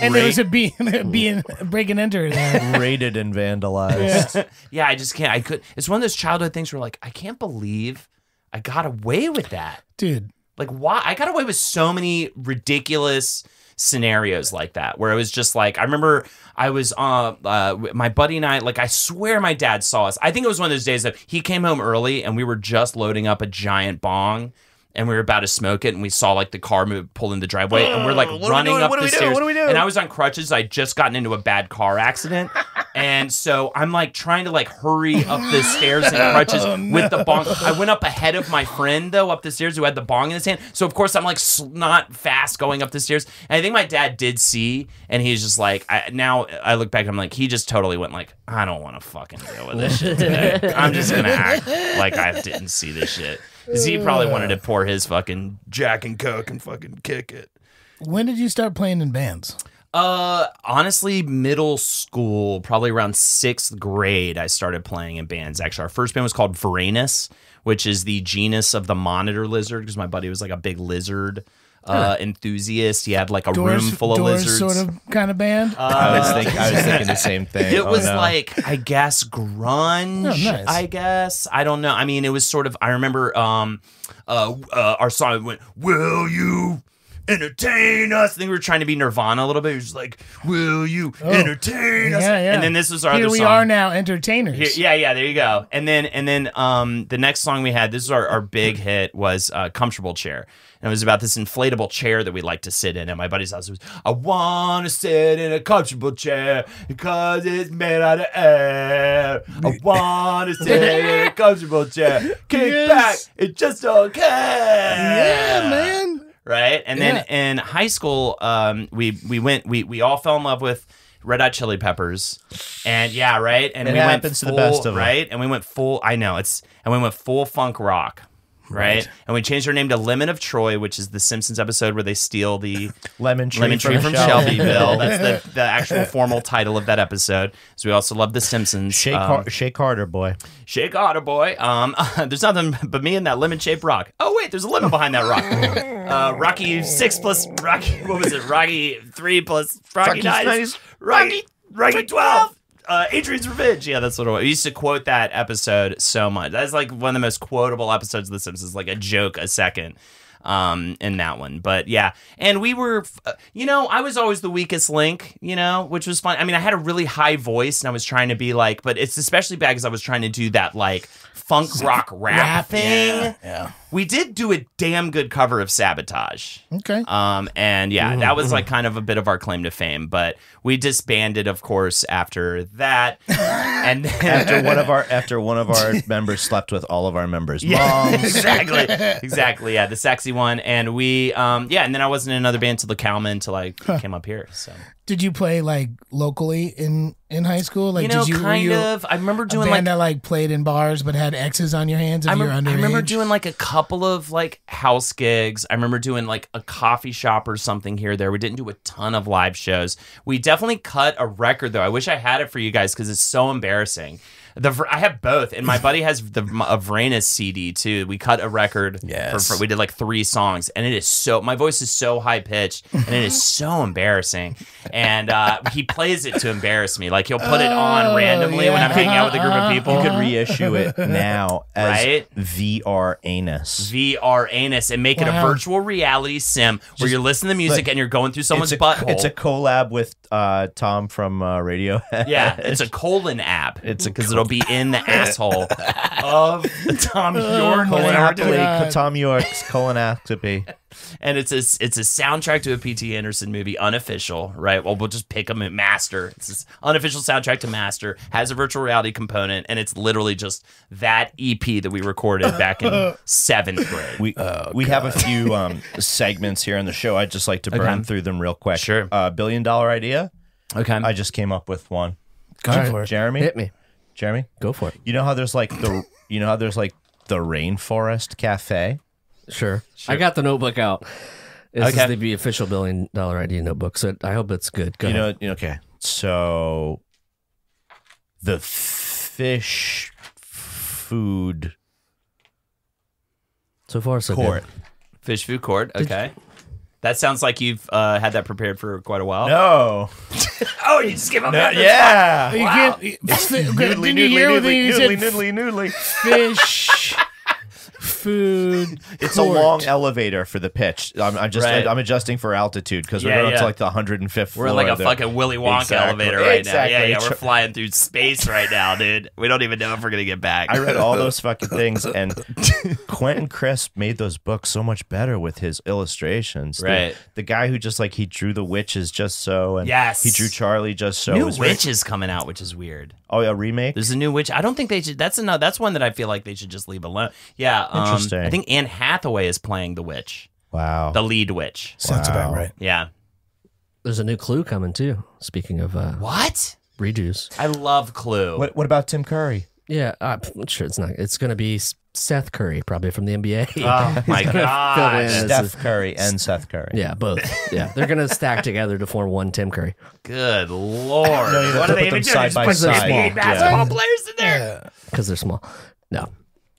And there was a being break and enter there. Raided and vandalized. Yeah, I just can't. I could. It's one of those childhood things where like I can't believe I got away with that, dude. Like, why? I got away with so many ridiculous scenarios like that, where it was just like, I remember I was my buddy and I, like, I swear my dad saw us. I think it was one of those days that he came home early and we were just loading up a giant bong and we were about to smoke it, and we saw like the car pull in the driveway, and we're like running up the stairs. What do we do? And I was on crutches. I'd just gotten into a bad car accident. And so I'm like trying to like hurry up the stairs in crutches with the bong. I went up ahead of my friend though up the stairs who had the bong in his hand. So of course I'm like not fast going up the stairs. And I think my dad did see, and he's just like, now I look back and I'm like, he just totally went like, I don't want to fucking deal with this shit today. I'm just gonna act like I didn't see this shit. Because he probably wanted to pour his fucking Jack and Coke and fucking kick it. When did you start playing in bands? Honestly, middle school, probably around 6th grade, I started playing in bands. Actually, our first band was called Varanus, which is the genus of the monitor lizard, because my buddy was like a big lizard enthusiast. He had like a room full of lizards. Sort of kind of band. I was thinking the same thing. It was like, I guess, grunge. Oh, nice. I guess, I don't know. I mean, it was sort of. I remember our song went, "Will you entertain us?" I think we were trying to be Nirvana a little bit. It was like, "Will you entertain us?" Yeah. And then this was our other Here song. we are now, entertainers. Yeah, there you go. And then the next song we had, this is our big hit, was Comfortable Chair. And it was about this inflatable chair that we like to sit in. At my buddy's house, it was, I want to sit in a comfortable chair because it's made out of air. I want to sit in a comfortable chair. Kick back, it's just okay. Yeah, man. Right? And then in high school, we all fell in love with Red Hot Chili Peppers. And yeah, right? And it we happens went to the best of them. right? And we went full, I know, and we went full funk rock. Right? And we changed our name to Lemon of Troy, which is the Simpsons episode where they steal the Lemon Tree from Shelbyville. That's the actual formal title of that episode. So we also love the Simpsons. Shake harder, boy. Shake harder, boy. There's nothing but me and that lemon-shaped rock. Oh wait, there's a lemon behind that rock. Rocky 6 plus Rocky. What was it? Rocky 3 plus Rocky 9. Rocky 12. Adrian's Revenge. Yeah, that's what it was. We used to quote that episode so much. That's like one of the most quotable episodes of The Simpsons, like a joke a second in that one. But yeah, and we were, I was always the weakest link, which was fun. I mean, I had a really high voice and I was trying to be like, but it's especially bad because I was trying to do that like funk rock rap thing. Yeah. We did do a damn good cover of Sabotage. Okay. And yeah, that was like kind of a bit of our claim to fame, but we disbanded, of course, after that. And then after one of our members slept with all of our members' moms. exactly. Yeah, the sexy one. And we, and then I wasn't in another band till the Cowmen until I came up here. So. Did you play like locally in high school? Like, You know, did you, kind were you of. I remember a doing band like that like played in bars but had X's on your hands if you were underage? I remember doing like a couple of like house gigs. I remember doing like a coffee shop or something here or there. We didn't do a ton of live shows. We definitely cut a record though. I wish I had it for you guys because it's so embarrassing. I have both, and my buddy has the Avranus CD too. We cut a record. Yes. We did like 3 songs, and it is so. My voice is so high pitched, and it is so embarrassing. And he plays it to embarrass me. Like he'll put it on randomly when I'm hanging out with a group of people. You could reissue it now as Right? VR Anus. VR Anus and make it a virtual reality sim where you're listening to music and you're going through someone's butthole. It's a collab with Tom from Radiohead. Yeah, it's a colon app. Because it'll be in the asshole of Tom York. Tom York's colonoscopy. And it's a soundtrack to a P.T. Anderson movie, unofficial, right? Well, we'll just pick them at Master. It's this unofficial soundtrack to Master, has a virtual reality component, and it's literally just that EP that we recorded back in 7th grade. We have a few segments here in the show. I'd just like to burn through them real quick. Sure. $1 billion idea. Okay. I just came up with one. Go for it. Jeremy? Hit me. Jeremy? Go for it. You know how there's like the Rainforest Cafe? Sure. I got the notebook out. This is the official $1 billion idea notebook, so I hope it's good. Go ahead. Okay. So the Phish Food So far, so Court. good. Phish Food Court. Okay. That sounds like you've had that prepared for quite a while. No. Oh, you just give up that? Yeah. You can't. Didn't you hear what he said? noodly. Fish food. It's a long elevator for the pitch. I'm adjusting for altitude because we're going up to like the 105th floor. We're in like a fucking Willy Wonka elevator right now. Yeah, we're flying through space right now, dude. We don't even know if we're gonna get back. I read all those fucking things, and Quentin Crisp made those books so much better with his illustrations. Right. The guy who just like he drew the witches just so, and yes, he drew Charlie just so. New Witch is coming out, which is weird. Oh yeah, remake. There's a new Witch. I don't think they should. That's one that I feel like they should just leave alone. Yeah, interesting. I think Anne Hathaway is playing the witch. Wow, the lead witch. Sounds about right. Yeah. There's a new Clue coming too. Speaking of what redos, I love Clue. What about Tim Curry? Yeah, I'm sure it's not. It's going to be Seth Curry, probably from the NBA. Oh my god, Steph Curry and Seth Curry. Yeah, both. Yeah, they're going to stack together to form one Tim Curry. Good lord! No, you what have are to they put even them doing? side by Just put side. NBA basketball players in there? Because they're small. No.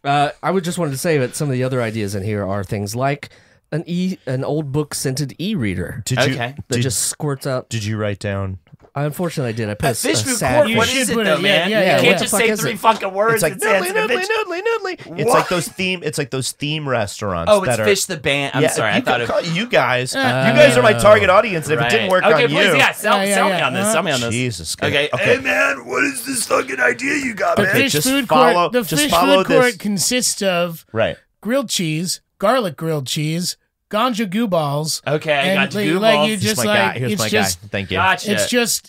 I would just wanted to say that some of the other ideas in here are things like an old book scented e-reader Okay. that just squirts out. Did you write down? Unfortunately, I did. I put Phish Food sad Court. fish. What You is should it put though, it- man? yeah, You what can't the just fuck say is 3 it? fucking words. It's like and say it's noodly. It's like those theme. It's like those theme restaurants. Oh, it's that are, Phish the band. I'm sorry. I thought it. You guys are my target audience. And if it didn't work okay, on please, you, yeah, sell me on this. Uh-huh. Sell me on this. Jesus. Okay. Okay. Hey man, what is this fucking idea you got, The man? Phish just Food follow- Court. The just Phish follow Food Court this. consists of Right. grilled cheese, garlic grilled cheese, ganja goo balls. Okay, I and got you. Goo like balls. you Here's just my like guy. Here's it's my just guy. Thank you. Gotcha.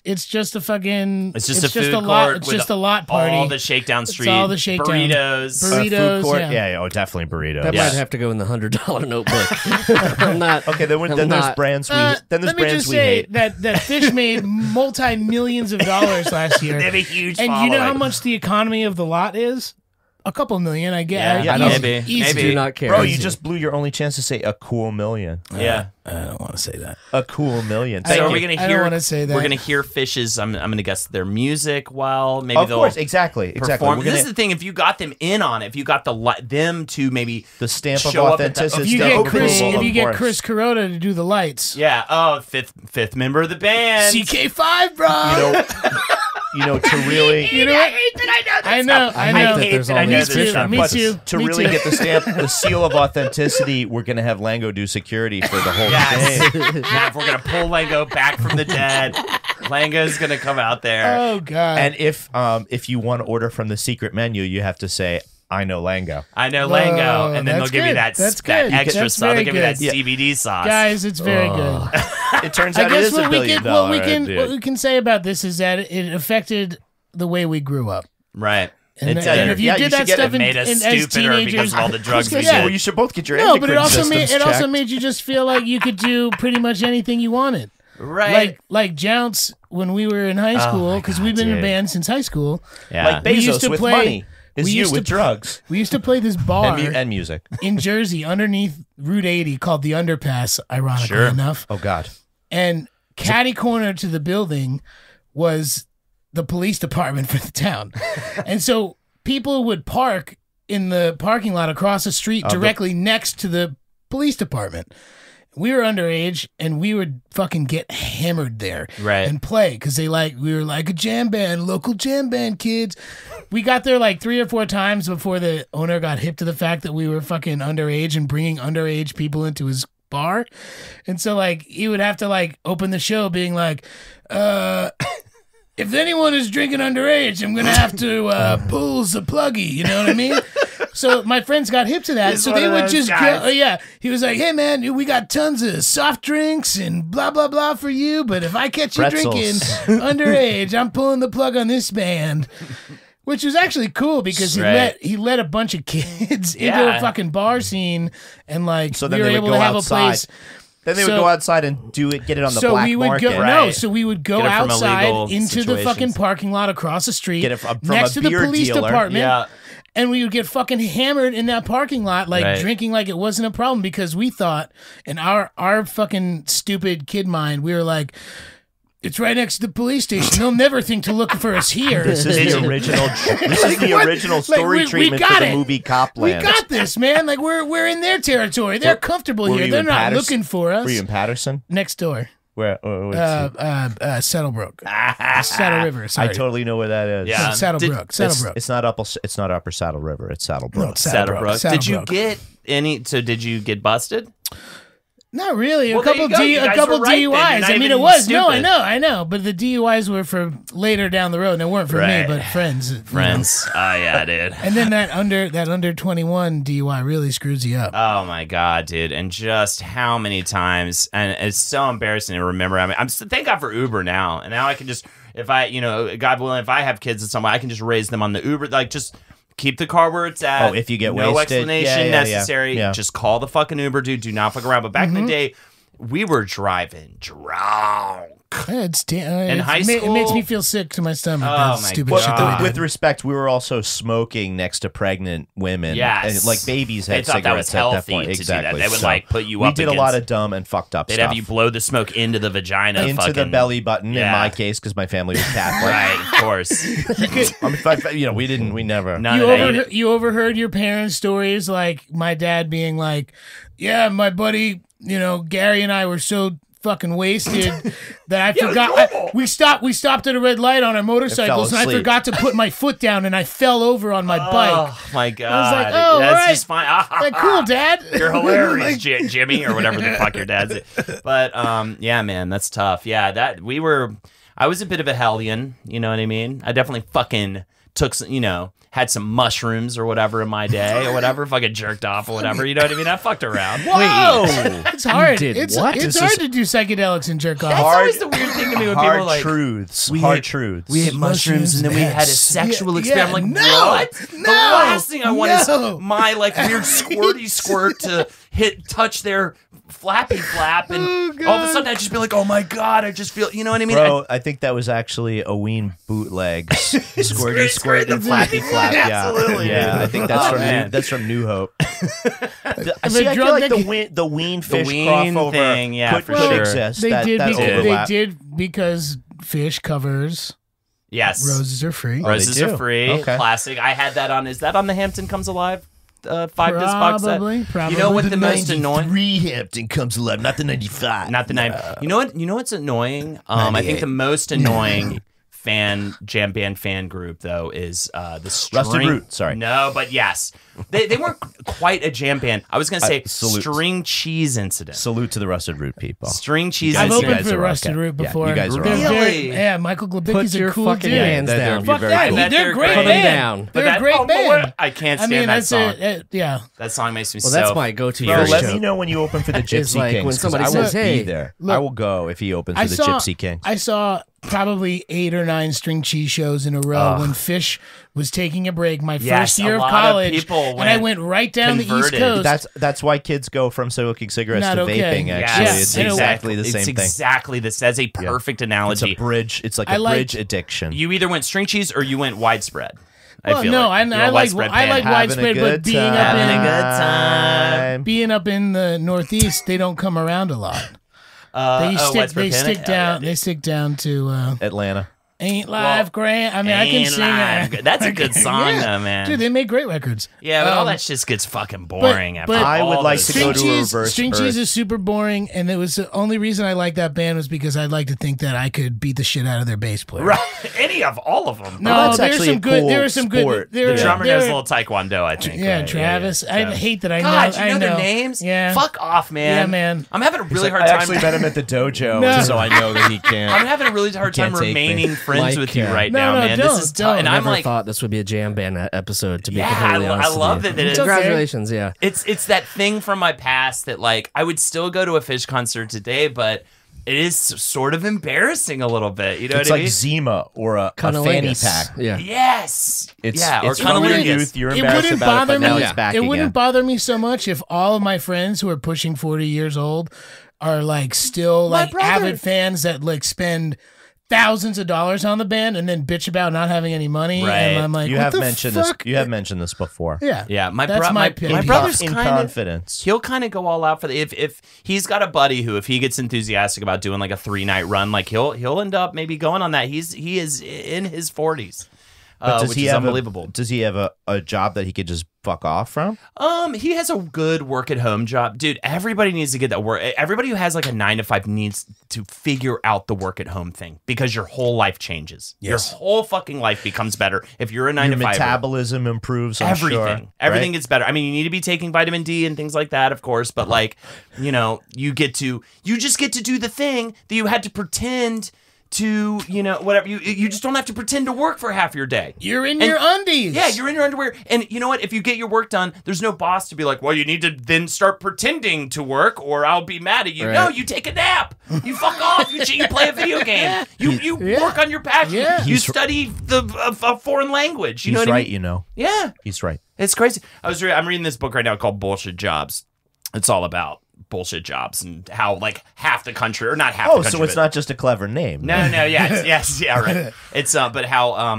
it's just a fucking It's just a food a court. lot. It's with just a lot party. All the shakedown street. all the shakedown. burritos. Burritos, Food court. yeah. Yeah. Oh, definitely burritos. That Yeah. might have to go in the $100 notebook. I'm not. Okay. Then I'm there's not- brands we Let me brands just we say hate. that Phish made multi-millions of dollars last year. They have a huge And following. you know how much the economy of the lot is? A couple million, I guess. Yeah, maybe. Easy. Maybe. Do not care. Bro, you just blew your only chance to say a cool million. Yeah. I don't want to say that. A cool million. So Thank are you. we gonna I hear? don't wanna say that. We're gonna hear Phish's. I'm gonna guess their music. While maybe Of they'll course, exactly. perform. We're This gonna, is the thing. If you got them in on it, if you got them to maybe the stamp of show up at the- authenticity. If you stamp get of Chris, approval, if you of get course. Chris Carota to do the lights, fifth member of the band. CK5, bro. To really. You know what? I know. I hate that hate there's that all I know these this fish stuff. on Me buses. too. To Me really too. get the seal of authenticity, we're gonna have Lango do security for the whole Yes. thing. Now, if we're gonna pull Lango back from the dead, Lango's gonna come out there. Oh God. And if you want to order from the secret menu, you have to say, I know Lango. I know Lango, and then they'll that's give you good. that, That's that good. extra That's sauce. They'll very give you that good. CBD sauce. Guys, it's very good. It turns I out it guess is a what $billion idea. what we can say about this is that it affected the way we grew up. Right. And, It and did. if you Yeah, did you that should get stuff It made us as stupider teenagers, because of all the drugs we Yeah. did. Well, you should both get your no, but it also systems checked. made you just feel like you could do pretty much anything you wanted. Right. Like Jounce when we were in high school, because we've been in a dude. band since high school. yeah. Like We used Bezos to with play- money is we you used with to- drugs We used to play this bar and music. in Jersey underneath Route 80 called the Underpass, ironically Sure. enough. Oh God. And catty corner to the building was the police department for the town. And so people would park in the parking lot across the street directly next to the police department. We were underage and we would fucking get hammered there Right. and play because we were like a jam band, local jam band kids. We got there like 3 or 4 times before the owner got hip to the fact that we were fucking underage and bringing underage people into his bar. And so like he would have to like open the show being like, if anyone is drinking underage, I'm gonna have to pull the pluggy. You know what I mean? So my friends got hip to that. He's So one they of would those just guys. go. Yeah, he was like, "Hey man, we got tons of soft drinks and blah blah blah for you. But if I catch you Pretzels. drinking underage, I'm pulling the plug on this band." Which was actually cool because Right. he let a bunch of kids into Yeah. a fucking bar scene and like So then we were they would able go to have outside. a place. Then they would So- go outside and get it on the So black we would market. go Right. so we would go Get it from outside illegal into the fucking situations. parking lot across the street, Get it from next a to the beer police dealer. department, Yeah. and we would get fucking hammered in that parking lot, like Right. drinking like it wasn't a problem because we thought in our fucking stupid kid mind, we were like, it's right next to the police station. They'll never think to look for us here. This is the original. This is the what? original Like, story we treatment got for the it. movie Copland. We got this, man. Like we're in their territory. They're comfortable Were here. you They're in not Patterson? looking for us. Were you in Patterson? Next door. Where? Saddlebrook. Saddle River. I Sorry. totally know where that is. Yeah. Saddlebrook. Saddlebrook. It's not Upper Saddle River. It's Saddlebrook. No, it's Saddlebrook. Saddlebrook. Did you Saddlebrook. get any? So did you get busted? Not really. Well, a couple there you go. You guys couple were right then. You're DUIs. not I mean, even it was. No, stupid. I know. But the DUIs were for later down the road. And they weren't for Right. me, but friends. you know. Friends. Oh yeah, dude. And then that under 21 DUI really screws you up. Oh my god, dude! And just how many times, and it's so embarrassing to remember. I mean, thank God for Uber now, and now I can just, if I, God willing, if I have kids at some point, I can just raise them on the Uber, like just keep the car where it's at. Oh, if you get no wasted. explanation Yeah. necessary. Yeah. Just call the fucking Uber, dude. Do not fuck around. But back in the day, we were driving drunk. Yeah, In high It school- makes me feel sick to my stomach. Oh, that my stupid God. shit that we With did. respect, we were also smoking next to pregnant women. Yes. And, like babies They had thought that was cigarettes at that healthy point. to do Exactly. that. They would So like put you we up did a against. lot of dumb and fucked up They'd stuff. have you blow the smoke into the vagina, into the fucking- belly button in Yeah. my case because my family was Catholic. Right, of course. I mean, we never. None of that. You overheard your parents' stories, like my dad being like, "Yeah, my buddy, Gary and I were so fucking wasted that I forgot. We stopped at a red light on our motorcycles, and I asleep. forgot to put my foot down, and I fell over on my bike." Oh my god! like, oh, that's alright. just fine. Like, cool, Dad. You're hilarious, Jimmy, or whatever the fuck your dad's. But yeah, man, that's tough. Yeah, I was a bit of a hellion. You know what I mean? I definitely fucking took some, had some mushrooms or whatever in my day or whatever, fucking jerked off or whatever. You know what I mean? I fucked around. Whoa, it's hard. did It's what? it's This hard is- to do psychedelics and jerk off. That's always the weird thing to me when people Hard are like, truths. we Hard had- truths. we had mushrooms and then we had a Yes. sexual Yeah, experience. I'm like, no, what? The no, last thing I want no. is my like weird squirty squirt to touch their flappy flap, and all of a sudden I'd just be like, oh my god, I just feel, you know what I mean? Bro, I think that was actually a Ween bootlegs. Squirty squirt and flappy flap. Yeah, Absolutely. yeah. I think that's Oh, from man. that's from New Hope. I drug feel like that- the Ween Phish Ween crossover thing, yeah, could, for could sure. exist. They that, did. that Because, overlap. they did because Phish covers Yes. "Roses Are Free." Roses they are do. free. Okay. Classic. I had that on. Is that on the Hampton Comes Alive 5 disc box set? Probably. You know what the most annoying? Hampton Comes Alive, not the 95. Not the 9. You know what? You know what's annoying? I think the most annoying jam band fan group though is the string. Rusted Root, sorry. No, but yes, They weren't quite a jam band. I was gonna say salute. string cheese incident. Salute to the Rusted Root people. String cheese I've incident. opened for Rusted Root before. Yeah, you guys are They're awesome. very- yeah, Michael Glabicki's Put your a cool fucking dude. hands down. Fuck very that. cool. They're a great Put 'em band. down. They're a great band. I can't stand that song. Yeah. That song makes me Well, so. that's my go-to. Bro, furious. let me know when you open for the Gypsy like Kings. when 'cause somebody I will says, "Hey, be there. look, I will go if he opens for the Gypsy Kings. I saw probably 8 or 9 string cheese shows in a row when Phish was taking a break my Yes, first year a of lot of college, people and I went right down the East converted. Coast. That's why kids go from smoking cigarettes Not to okay. vaping. Actually, Yes, it's and it- exactly the same it's thing. exactly this. That's a perfect It's analogy. a bridge. It's like I a like- bridge addiction. You either went string cheese or you went widespread. well, I feel no, like. You're a I like widespread fan. Having a widespread, good but being time. up Having a in good time. being up in the Northeast, they don't come around a lot. They Widespread stick Panic? down. Yeah, They stick down to Atlanta. "Ain't Life Grand." I mean, I can Ain't sing Life it. Good. That's a good song, Yeah. though, man. Dude, they make great records. Yeah, but all Um, that shit gets fucking boring after but- I would all like those to go String to a cheese, reverse string Earth. cheese is super boring, and it was the only reason I liked that band was because I'd like to think that I could beat the shit out of their bass player. Right. Any of all of them. No, that's there's actually some a good. cool There were some sport. good. The drummer knows a little taekwondo, I think. Yeah, right? Travis. I Travis. hate that I God, know. you know I their names? Yeah. Fuck off, man. Yeah, man. I'm having a really hard I time. actually met him at the dojo, No. so I know that he can't. I'm having a really hard time can't take me. remaining friends Mike, with you right No, now, no, man. don't, This is tough. And don't. I'm Never like, thought this would be a jam band episode. To be yeah, completely I honest, love with that you. it is. Congratulations, yeah. It's that thing from my past that like I would still go to a Phish concert today, but it is sort of embarrassing a little bit. You know It's what I like mean? Zima or a fanny Cunnilingus. pack. Yeah. Yes. It's or from your cunnilingus. youth. You're It embarrassed wouldn't about it, bother but now me. it's back It again. wouldn't bother me so much if all of my friends who are pushing 40 years old are like still My like brother. avid fans that like spend thousands of dollars on the band and then bitch about not having any money. Right. And I'm like, You what have the mentioned fuck? this. You have mentioned this before. Yeah. Yeah, my That's my pet peeve. brother's in kind of confidence. he'll kind of go all out for the if he's got a buddy who if he gets enthusiastic about doing like a 3-night run, like he'll end up maybe going on that. He is in his 40s. But does which he is have unbelievable. does he have a job that he could just fuck off from? He has a good work at home job. Dude, everybody needs to get that work. Everybody who has like a 9 to 5 needs to figure out the work at home thing because your whole life changes. Yes. Your whole fucking life becomes better if you're a 9 Your to 5. metabolism improves. I'm Everything. sure, Everything right? gets better. I mean, you need to be taking vitamin D and things like that, of course, but like, you know, you just get to do the thing that you had to pretend to, you know, whatever. You just don't have to pretend to work for half your day. You're in your undies. Yeah, you're in your underwear. And you know what? If you get your work done, there's no boss to be like, well, you need to then start pretending to work or I'll be mad at you. Right. No, you take a nap. You fuck off. You play a video game. You work on your passion. Yeah. You study the a foreign language. You know He's what I right. mean? You know, Yeah. he's right. It's crazy. I'm reading this book right now called Bullshit Jobs. It's all about bullshit jobs and how like half the country or not half the Oh, country. so it's but- not just a clever name. No, yes, yeah, right. It's but how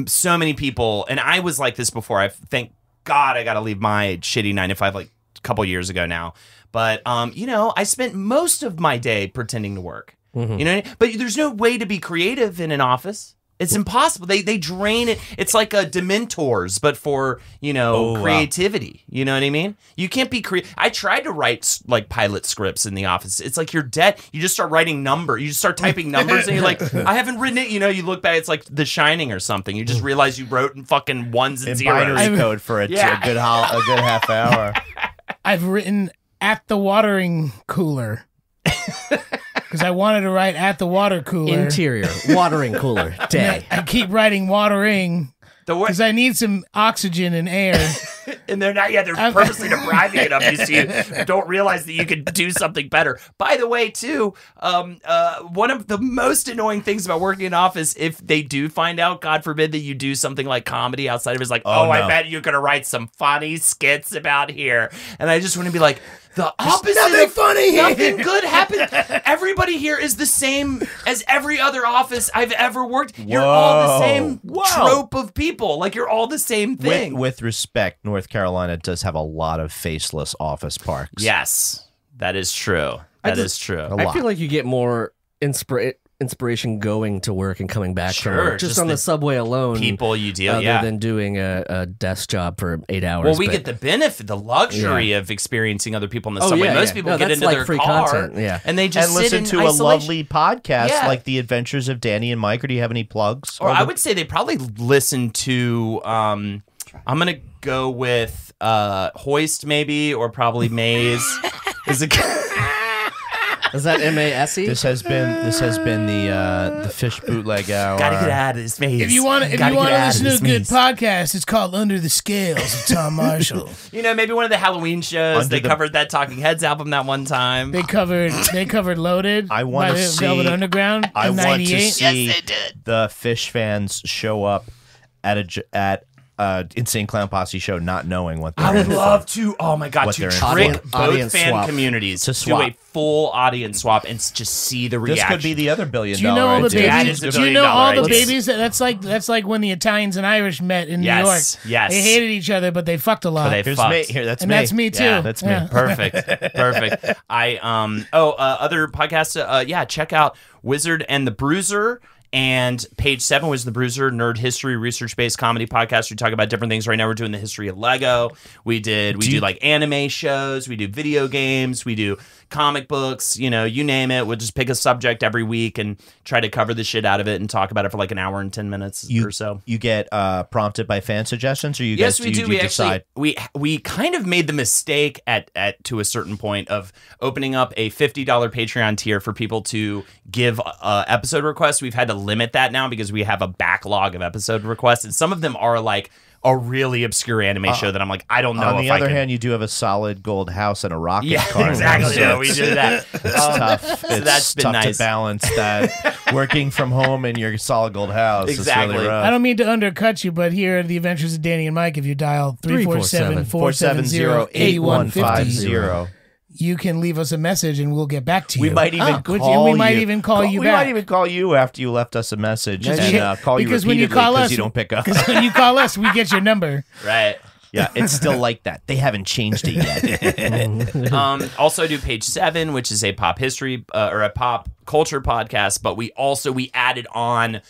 so many people, and I was like this before. I thank God I got to leave my shitty 9 to 5 like a couple years ago now. But you know, I spent most of my day pretending to work. Mm-hmm. You know, but there's no way to be creative in an office. It's impossible. They drain it. It's like a Dementors, but for, you know, wow. creativity. You know what I mean? You can't be creative. I tried to write like pilot scripts in the office. It's like you're dead. You just start writing You just start typing numbers and you're like, I haven't written it. You know, you look back, it's like The Shining or something. You just realize you wrote in fucking ones and In zeros. binary code for a good half hour. I've written at the watering cooler. Because I wanted to write at the water cooler. Interior, watering cooler, day. I keep writing watering The word, because I need some oxygen and air. and they're not yet. They're purposely depriving it of you, so you don't realize that you could do something better. By the way, too, one of the most annoying things about working in office, if they do find out, God forbid, that you do something like comedy outside of it, is like, Oh, I no. bet you're gonna write some funny skits about here, and I just want to be like. The opposite nothing of funny here. Nothing good happened. Everybody here is the same as every other office I've ever worked. You're all the same Whoa. trope of people. Like you're all the same thing. With respect, North Carolina does have a lot of faceless office parks. Yes, that is true. That is true. A I lot. feel like you get more inspiration going to work and coming back from Sure, work. Just just on the the subway alone. People you deal, other than doing a desk job for 8 hours. Well, we but- get the benefit, the luxury of experiencing other people in the Oh, subway. yeah, Most yeah. people No, get that's into like their free car content, yeah. and they just and sit listen in to a isolation. lovely podcast Yeah. like The Adventures of Danny and Mike. Or do you have any plugs? Or I would say they probably listen to I'm gonna go with Hoist maybe, or probably Maze. Is it? Is that M-A-S-E? This has been the Phish bootleg hour. Gotta get out of this maze. If you want to listen to a good podcast, it's called Under the Scales with Tom Marshall. Maybe one of the Halloween shows covered that Talking Heads album that one time. They covered Loaded. I want to see Velvet Underground. I in want 98. to see Yes, they did. the Phish fans show up at Insane Clown Posse show, not knowing what they're I would in love to. Oh my god, What to they're in trick for. both Audience fan swap. communities To to swap. a full audience swap and just see the This reaction. could be the other $1 billion Do you know all the idea. That babies? is a Do you know all the billion-dollar babies? That's like when the Italians and Irish met in New Yes, York. yes. They hated each other, but they fucked a lot. But they Here's fucked. me. Here, that's and me. that's me too. Yeah, that's me. Yeah. Perfect. I other podcasts. Check out Wizard and the Bruiser. And page 7 was the Bruiser, nerd history, research-based comedy podcast. We talk about different things. Right now, we're doing the history of Lego. We do like anime shows. We do video games. We do comic books. You name it. We'll just pick a subject every week and try to cover the shit out of it and talk about it for like an hour and 10 minutes or so. You get prompted by fan suggestions, or you Yes, guys we do. you We decide? actually we kind of made the mistake at to a certain point of opening up a $50 Patreon tier for people to give episode requests. We've had to limit that now because we have a backlog of episode requests, and some of them are like a really obscure anime show that I'm like, I don't know. On the if I other can... hand, you do have a solid gold house and a rocket yeah, car. exactly. So Yeah, we did that. It's tough. It's that's been tough nice. to balance that working from home in your solid gold house. Exactly. It's really rough. I don't mean to undercut you, but here are the Adventures of Danny and Mike. If you dial 347-470-8150, you can leave us a message and we'll get back to you. We might even call you. We might even call you We back. might even call you after you left us a message and call you Because repeatedly when you call us, you don't pick up. Because when you call us, we get your number. Right. Yeah, it's still like that. They haven't changed it yet. Also do page 7, which is a pop history or a pop culture podcast, but we added on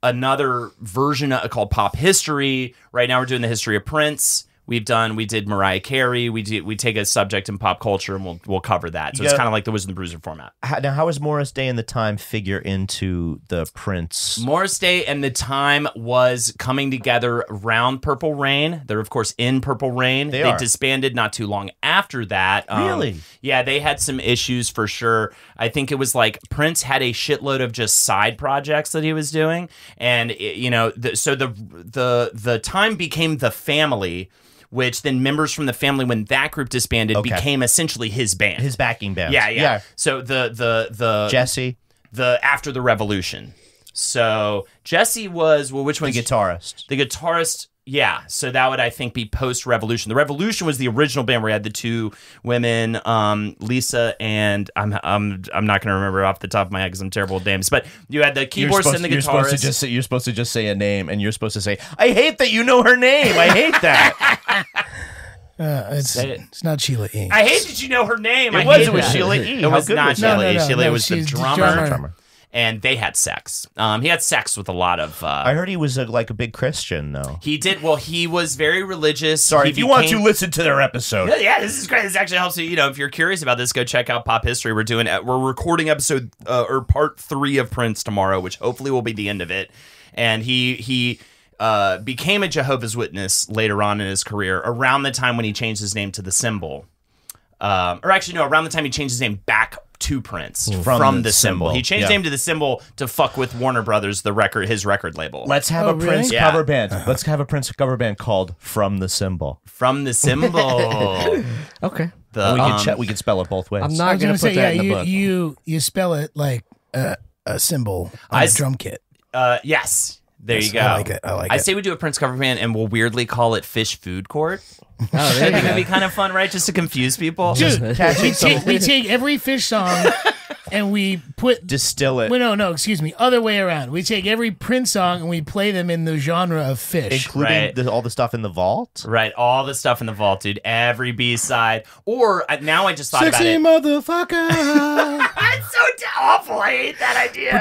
another version called Pop History. Right now we're doing the history of Prince. We did Mariah Carey. We take a subject in pop culture and we'll cover that. So it's kind of like the Wizard and the Bruiser format. Now, how does Morris Day and the Time figure into the Prince? Morris Day and the Time was coming together around Purple Rain. They're of course in Purple Rain. They disbanded not too long after that. Really? Yeah, they had some issues for sure. I think it was like Prince had a shitload of just side projects that he was doing, and so the Time became the Family. Which then members from the family, when that group disbanded, became essentially his band, His backing band. Yeah. So the Jesse, after the Revolution. So Jesse was which one? the guitarist. The guitarist. Yeah. So that would I think be post Revolution. The Revolution was the original band where we had the two women, Lisa and I'm not going to remember off the top of my head because I'm terrible with names. But you had the keyboardist and the guitarist. You're supposed to just say a name, and you're supposed to say, "I hate that you know her name. I hate that." It's not Sheila E. I hate that you know her name. It was Sheila E. It was not Sheila E. Sheila was the she's the drummer. And they had sex. He had sex with a lot of... I heard he was like a big Christian, though. He did. Well, he was very religious. Sorry, if you want to listen to their episode. Yeah, this is great. This actually helps you. If you're curious about this, go check out Pop History. We're recording episode or part 3 of Prince tomorrow, which hopefully will be the end of it. And he became a Jehovah's Witness later on in his career, around the time when he changed his name to the Symbol. Around the time he changed his name back to Prince from the Symbol. He changed his name to the Symbol to fuck with Warner Brothers, his record label. Let's have a Prince really? cover band. Let's have a Prince cover band called From the Symbol. From the Symbol. Okay. We can spell it both ways. I'm not going to put that in the book. You spell it like a symbol on a drum kit. Yes. There you go. I like it. I say we do a Prince cover band and we'll weirdly call it Phish Food Court. Oh, That'd be kind of fun, right? Just to confuse people. Dude, we take every Phish song and we distill it. Well, no, excuse me. Other way around. We take every Prince song and we play them in the genre of Phish. Including all the stuff in the vault? Right, all the stuff in the vault, dude. Every B-side. Or, now I just thought Sexy about it. motherfucker. It's so awful. I hate that idea.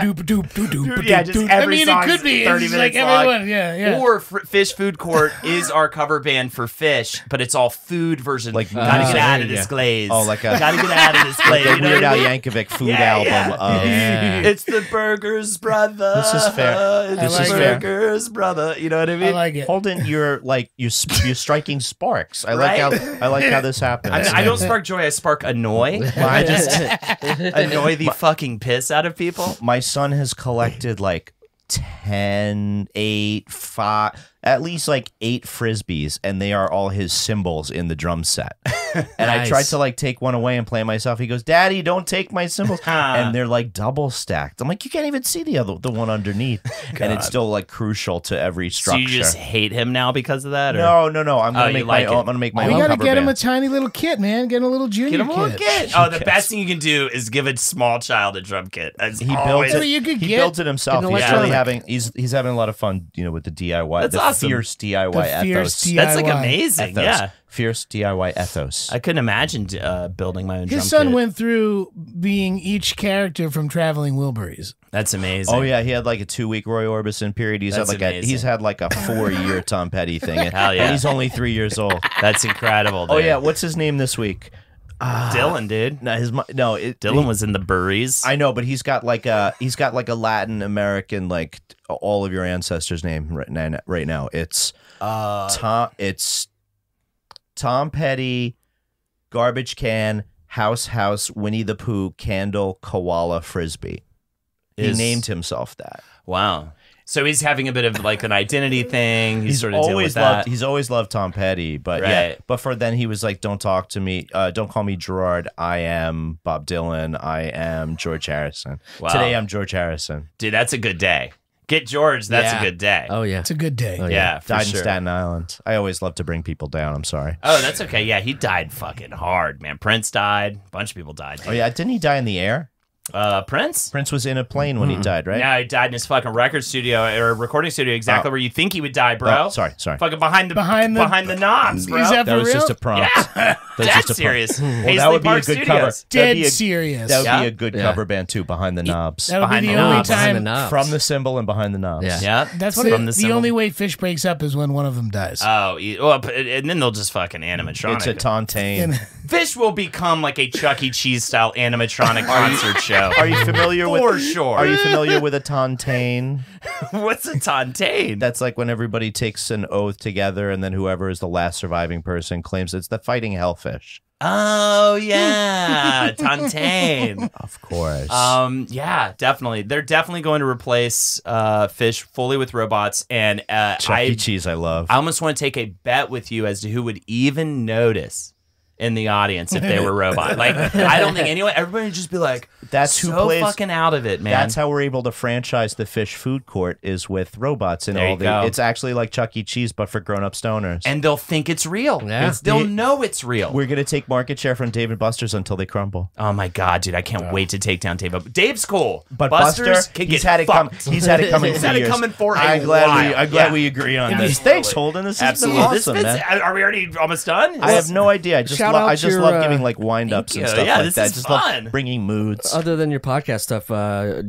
Yeah, just every it could be. 30 It's minutes like everyone, yeah. Or Phish Food Court is our cover band for Phish, but it's all food version. Like, gotta get out of this glaze. Oh, like a... Gotta get out of this glaze. Like a Weird Al Yankovic food album of. It's the Burgers brother. This is fair. This is fair. Burgers brother. You know what I mean? I like it. Holden, you're striking sparks. I like how this happens. I don't spark joy. I spark annoy. I just annoy the fucking piss out of people. My son has collected like 10, 8, 5, at least like 8 Frisbees, and they are all his symbols in the drum set. And I tried to like take one away and play myself. He goes, "Daddy, don't take my cymbals." And they're like double stacked. I'm like, you can't even see the one underneath. And it's still like crucial to every structure. So you just hate him now because of that? Or? No. I'm gonna make my own. I'm gonna make my We own. gotta cover get him a band. tiny little kit, man. Get him a little junior kit. Oh, the best thing you can do is give a small child a drum kit. That's He always- builds it. you could He get builds it himself. an He's electronic. really having. He's having a lot of fun. With the DIY. That's the awesome. Fierce DIY The fierce ethos. DIY. That's like amazing. Ethos. Yeah. Fierce DIY ethos. I couldn't imagine building my own drum His son kit. went through being each character from Traveling Wilburys. That's amazing. Oh yeah, he had like a 2-week Roy Orbison period. He's That's had like a 4-year Tom Petty thing. Hell yeah. And he's only 3 years old. That's incredible. Oh dude. yeah, what's his name this week? Dylan, dude. Dylan was in the Burries. I know, but he's got like a Latin American, like all of your ancestors' name right now. It's Tom Petty, Garbage Can, House, Winnie the Pooh, Candle, Koala, Frisbee. He named himself that. Wow. So he's having a bit of like an identity thing. He's sort of dealing with always that. loved. He's always loved Tom Petty, but yeah. But for then he was like, "Don't talk to me. Don't call me Gerard. I am Bob Dylan. I am George Harrison. Wow. Today I'm George Harrison." Dude, that's a good day. Get George. That's a good day. Oh yeah. It's a good day. Oh, yeah, for Died sure. in Staten Island. I always love to bring people down. I'm sorry. Oh, that's okay. Yeah, he died fucking hard, man. Prince died. A bunch of people died. Oh yeah, didn't he die in the air? Prince? Prince was in a plane when he died, right? Yeah, he died in his fucking record studio or recording studio, exactly where you think he would die, bro. Oh, sorry. Fucking behind the knobs, bro. Is that That for was real? just a prompt. Yeah, That was dead just a serious. Well, Paisley that would be Park a good Studios. cover. Dead serious. That would Yeah. be a good Yeah. cover band too. Behind the knobs, That'll be Behind the the only knobs. Behind the time. knobs. from the symbol and behind the knobs. Yeah. Yeah, That's from the symbol. only way Fish breaks up is when one of them dies. Oh, and then they'll just fucking animatronic. It's a Tontaine. Fish will become like a Chuck E. Cheese style animatronic concert show. Are you familiar with? For sure. Are you familiar with a Tontaine? What's a Tontaine? That's like when everybody takes an oath together, and then whoever is the last surviving person claims it's the fighting hellfish. Oh yeah, Tontaine. Of course. Yeah, definitely. They're definitely going to replace Fish fully with robots, and Chuck E. Cheese, I love. I almost want to take a bet with you as to who would even notice in the audience if they were robot. Like, I don't think anyone. Everybody would just be like, That's who so plays- fucking out of it, man. That's how we're able to franchise the Phish Food Court is with robots and There all you the. go. It's actually like Chuck E. Cheese, but for grown-up stoners. and they'll think it's real. Yeah. They'll know it's real. We're gonna take market share from Dave and Buster's until they crumble. Oh my god, dude! I can't wait to take down Dave. Dave's cool, But Buster's Buster, can he's get had it come. fucked. He's had it coming. He's for had it years. coming for a I'm while. glad Yeah. we agree on this. Absolutely. Thanks, Holden. This has been Absolutely. awesome, This man. fits- Are we already almost done? I have no idea. I just Shout love. out I just your, love giving like wind-ups thank and you. stuff Yeah, like this that. is Just fun. love bringing moods. Other than your podcast stuff,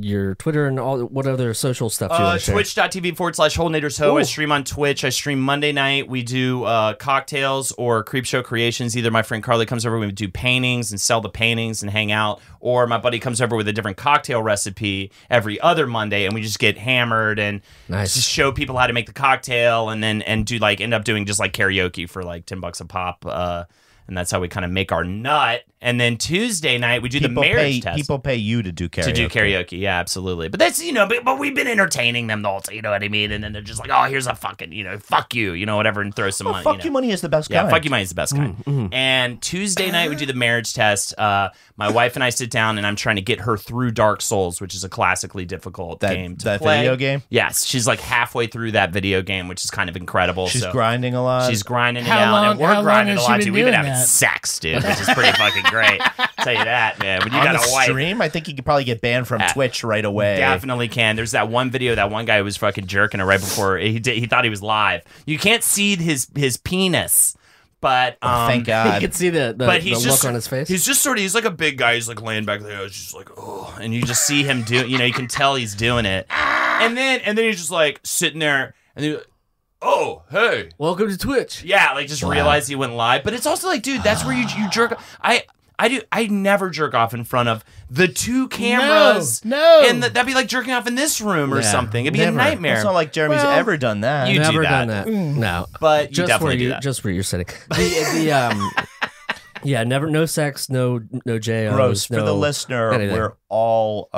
your Twitter and all, what other social stuff do you want to share? Twitch.tv/HoldenNadersHo. I stream on Twitch. I stream Monday night. We do cocktails or Creep Show Creations. Either my friend Carly comes over, we do paintings and sell the paintings and hang out, or my buddy comes over with a different cocktail recipe every other Monday, and we just get hammered and Nice. just show people how to make the cocktail, and then do like end up doing just like karaoke for like $10 a pop. And that's how we kind of make our nut. And then Tuesday night we do the marriage test. People pay you to do karaoke. To do karaoke, yeah, absolutely. But that's, but we've been entertaining them the whole time, you know what I mean? And then they're just like, oh, here's a fucking, fuck you, whatever, and throw some money. Fuck you, money is the best Yeah, kind. fuck you money is the best kind. And Tuesday night we do the marriage test. My wife and I sit down, and I'm trying to get her through Dark Souls, which is a classically difficult game to that play. video game? Yes, she's like halfway through that video game, which is kind of incredible. She's so grinding a lot. She's grinding it How out, long- and we're how long grinding has a she lot been too. We've been doing having that? sex, dude, which is pretty fucking great. Tell you that, man. When you on got the a wife, stream. I think you could probably get banned from Twitch right away. definitely can. There's that one video, that one guy who was fucking jerking her right before he thought he was live. You can't see his penis, but Thank You God. can see the but he's look just on his face. He's just he's like a big guy. He's like laying back there. It's just like, oh, and you just see him do. You can tell he's doing it. And then he's just like sitting there, and he's like, oh, hey. Welcome to Twitch. Yeah, like just realized he went live. But it's also like, dude, that's where you jerk. I never jerk off in front of the 2 cameras. No. And that'd be like jerking off in this room or something. It'd be a nightmare. It's not like Jeremy's ever done that. You Never do done that. that. No. But you just definitely where do you that. just where you're sitting. Yeah, never. No sex. No JOs. Gross. For the no listener, anything. we're all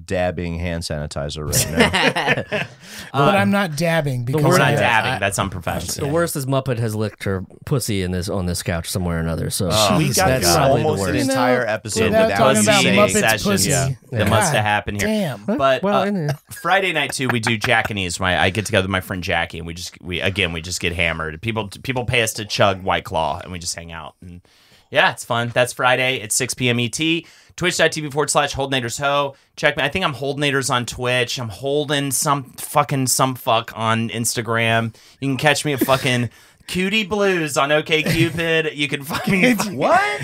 dabbing hand sanitizer right now. But I'm not dabbing because We're not I- dabbing. That's unprofessional. The worst is Muppet has licked her pussy on this couch somewhere or another. So We got that's through probably the almost an worst. entire episode without without talking you about saying Muppets session, pussy. that must have happened here. Damn. But Well, Friday night too, we do Jackanese. I get together with my friend Jackie, and we just get hammered. People pay us to chug White Claw, and we just hang out. And yeah, it's fun. That's Friday at 6 p.m. ET. Twitch.tv/HoldenatorsHo. Check me. I think I'm Holdenators on Twitch. I'm holding some fuck on Instagram. You can catch me at fucking Cutie Blues on OkCupid. You can fucking what?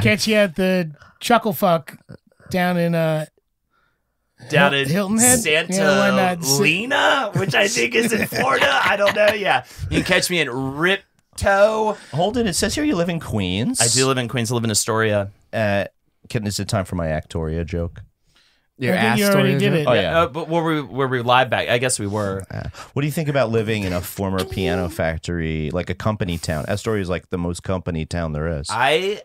Catch you at the Chuckle Fuck down in Hilton Head? Santa Yeah, why not? Lena, which I think is in Florida. I don't know. Yeah, you can catch me at Ripto. Holden, it says here you live in Queens. I do live in Queens. I live in Astoria. Is it time for my Actoria joke? Your I think ass you already story, did is it. Oh, yeah. But were we live back? I guess we were. What do you think about living in a former piano factory, like a company town? Astoria is like the most company town there is. I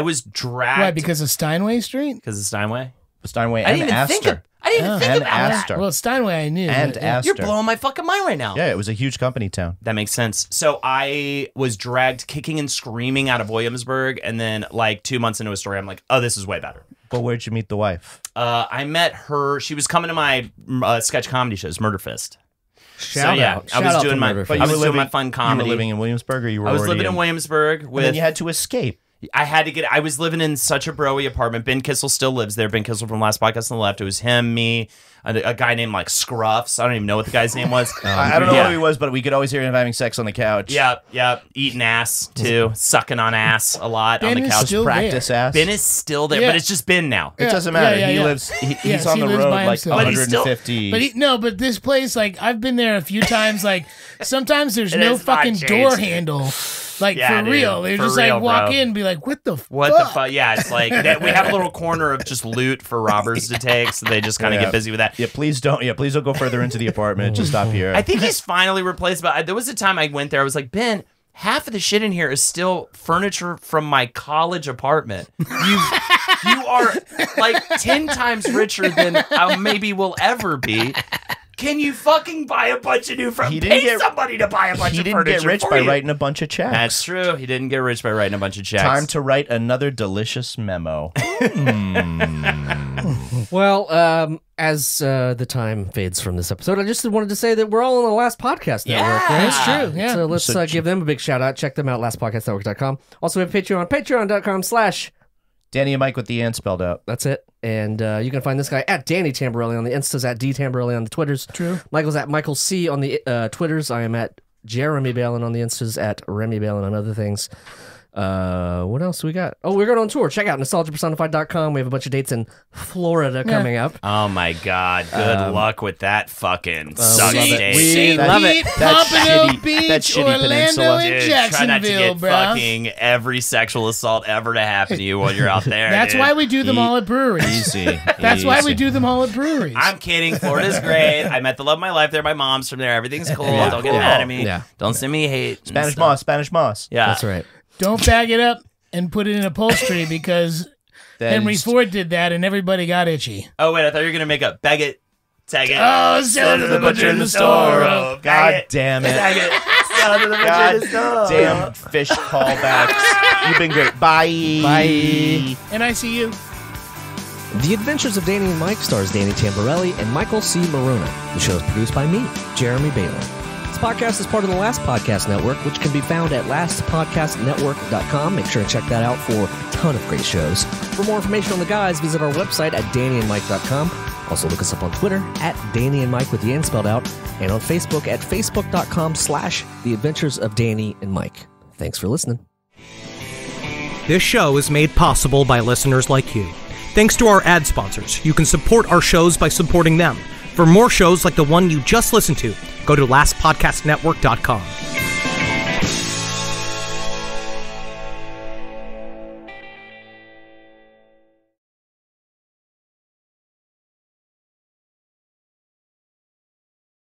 was dragged. Why? Because of Steinway Street? Because of Steinway? Steinway I and didn't even think Astor. I didn't even think And about that. Astor. Well, Steinway I knew. And but, Astor. You're blowing my fucking mind right now. Yeah, it was a huge company town. That makes sense. So I was dragged kicking and screaming out of Williamsburg, and then like 2 months into a story, I'm like, oh, this is way better. But where'd you meet the wife? I met her. She was coming to my sketch comedy shows, Murder Fist. Shout out. I was doing my But you were doing my fun comedy. You were living in Williamsburg, or you were I was already living in Williamsburg And with. then you had to escape. I had to get. I was living in such a broy apartment. Ben Kissel still lives there. Ben Kissel from last podcast on the left. It was him, me, a guy named like Scruffs. I don't even know what the guy's name was. I don't know who he was, but we could always hear him having sex on the couch. Yep. Eating ass too, sucking on ass a lot on Ben the is couch. still Practice there. ass. Ben is still there, Yeah. but it's just Ben now. It doesn't matter. Yeah, he yeah. lives. He's Yes, on he the lives road by like himself. But he's still- 150. But this place, like, I've been there a few times. Like, sometimes there's no has not fucking changed. door handle. Like, Yeah, for dude. real. They're For just real, like, walk bro. in and be like, what the What fuck? the fuck? Yeah, it's like we have a little corner of just loot for robbers to take, so they just kind of Yeah. get busy with that. Yeah, please don't go further into the apartment. Just stop here. I think he's finally replaced, but there was a time I went there. I was like, Ben, half of the shit in here is still furniture from my college apartment. You are like 10 times richer than maybe will ever be. Can you fucking buy a bunch of new furniture? Pay somebody to buy a bunch He of didn't furniture get rich for by you. writing a bunch of checks. That's true. He didn't get rich by writing a bunch of checks. Time to write another delicious memo. Well, as the time fades from this episode, I just wanted to say that we're all on the Last Podcast Network. Yeah. Right? That's true, yeah. So let's give them a big shout out. Check them out, lastpodcastnetwork.com. Also, we have Patreon, patreon.com/ Danny and Mike with the and spelled out. That's it. And you can find this guy at Danny Tamborelli on the Instas, at D Tamborelli on the Twitters. True. Michael's at Michael C on the Twitters. I am at Jeremy Balin on the Instas, at Remy Balin on other things. What else we got? Oh, we're going on tour. Check out nostalgiapersonified.com. We have a bunch of dates in Florida coming up. Oh my God! Good luck with that fucking sucky love it. date. We that- love it. that Pompano shitty- Beach, that shitty Orlando, peninsula. and Dude, try not to Jacksonville, get bro. fucking every sexual assault ever to happen to you while you're out there. That's dude. why we do them all at breweries. Easy. That's why we do them all at breweries. I'm kidding. Florida's great. I met the love of my life there. My mom's from there. Everything's cool. Yeah, Don't get cool. mad at me. Yeah. Don't send me hate. and Spanish stuff. moss. Spanish moss. Yeah. That's right. Don't bag it up and put it in upholstery because Then Henry Ford did that and everybody got itchy. Oh wait, I thought you were gonna make a bag it, tag it. Oh, sell it to the butcher in the store. Oh, God bag it, damn it. tag it. Sell it to the butcher in God the store. damn fish callbacks. You've been great. Bye. Bye. And I see you. The Adventures of Danny and Mike stars Danny Tamborelli and Michael C. Marona. The show is produced by me, Jeremy Balin. This podcast is part of the Last Podcast Network, which can be found at lastpodcastnetwork.com. Make sure to check that out for a ton of great shows. For more information on the guys, visit our website at dannyandmike.com. Also look us up on Twitter at Danny and Mike with the N spelled out, and on Facebook at facebook.com/The Adventures of Danny and Mike. Thanks for listening. This show is made possible by listeners like you. Thanks to our ad sponsors, you can support our shows by supporting them. For more shows like the one you just listened to, go to lastpodcastnetwork.com.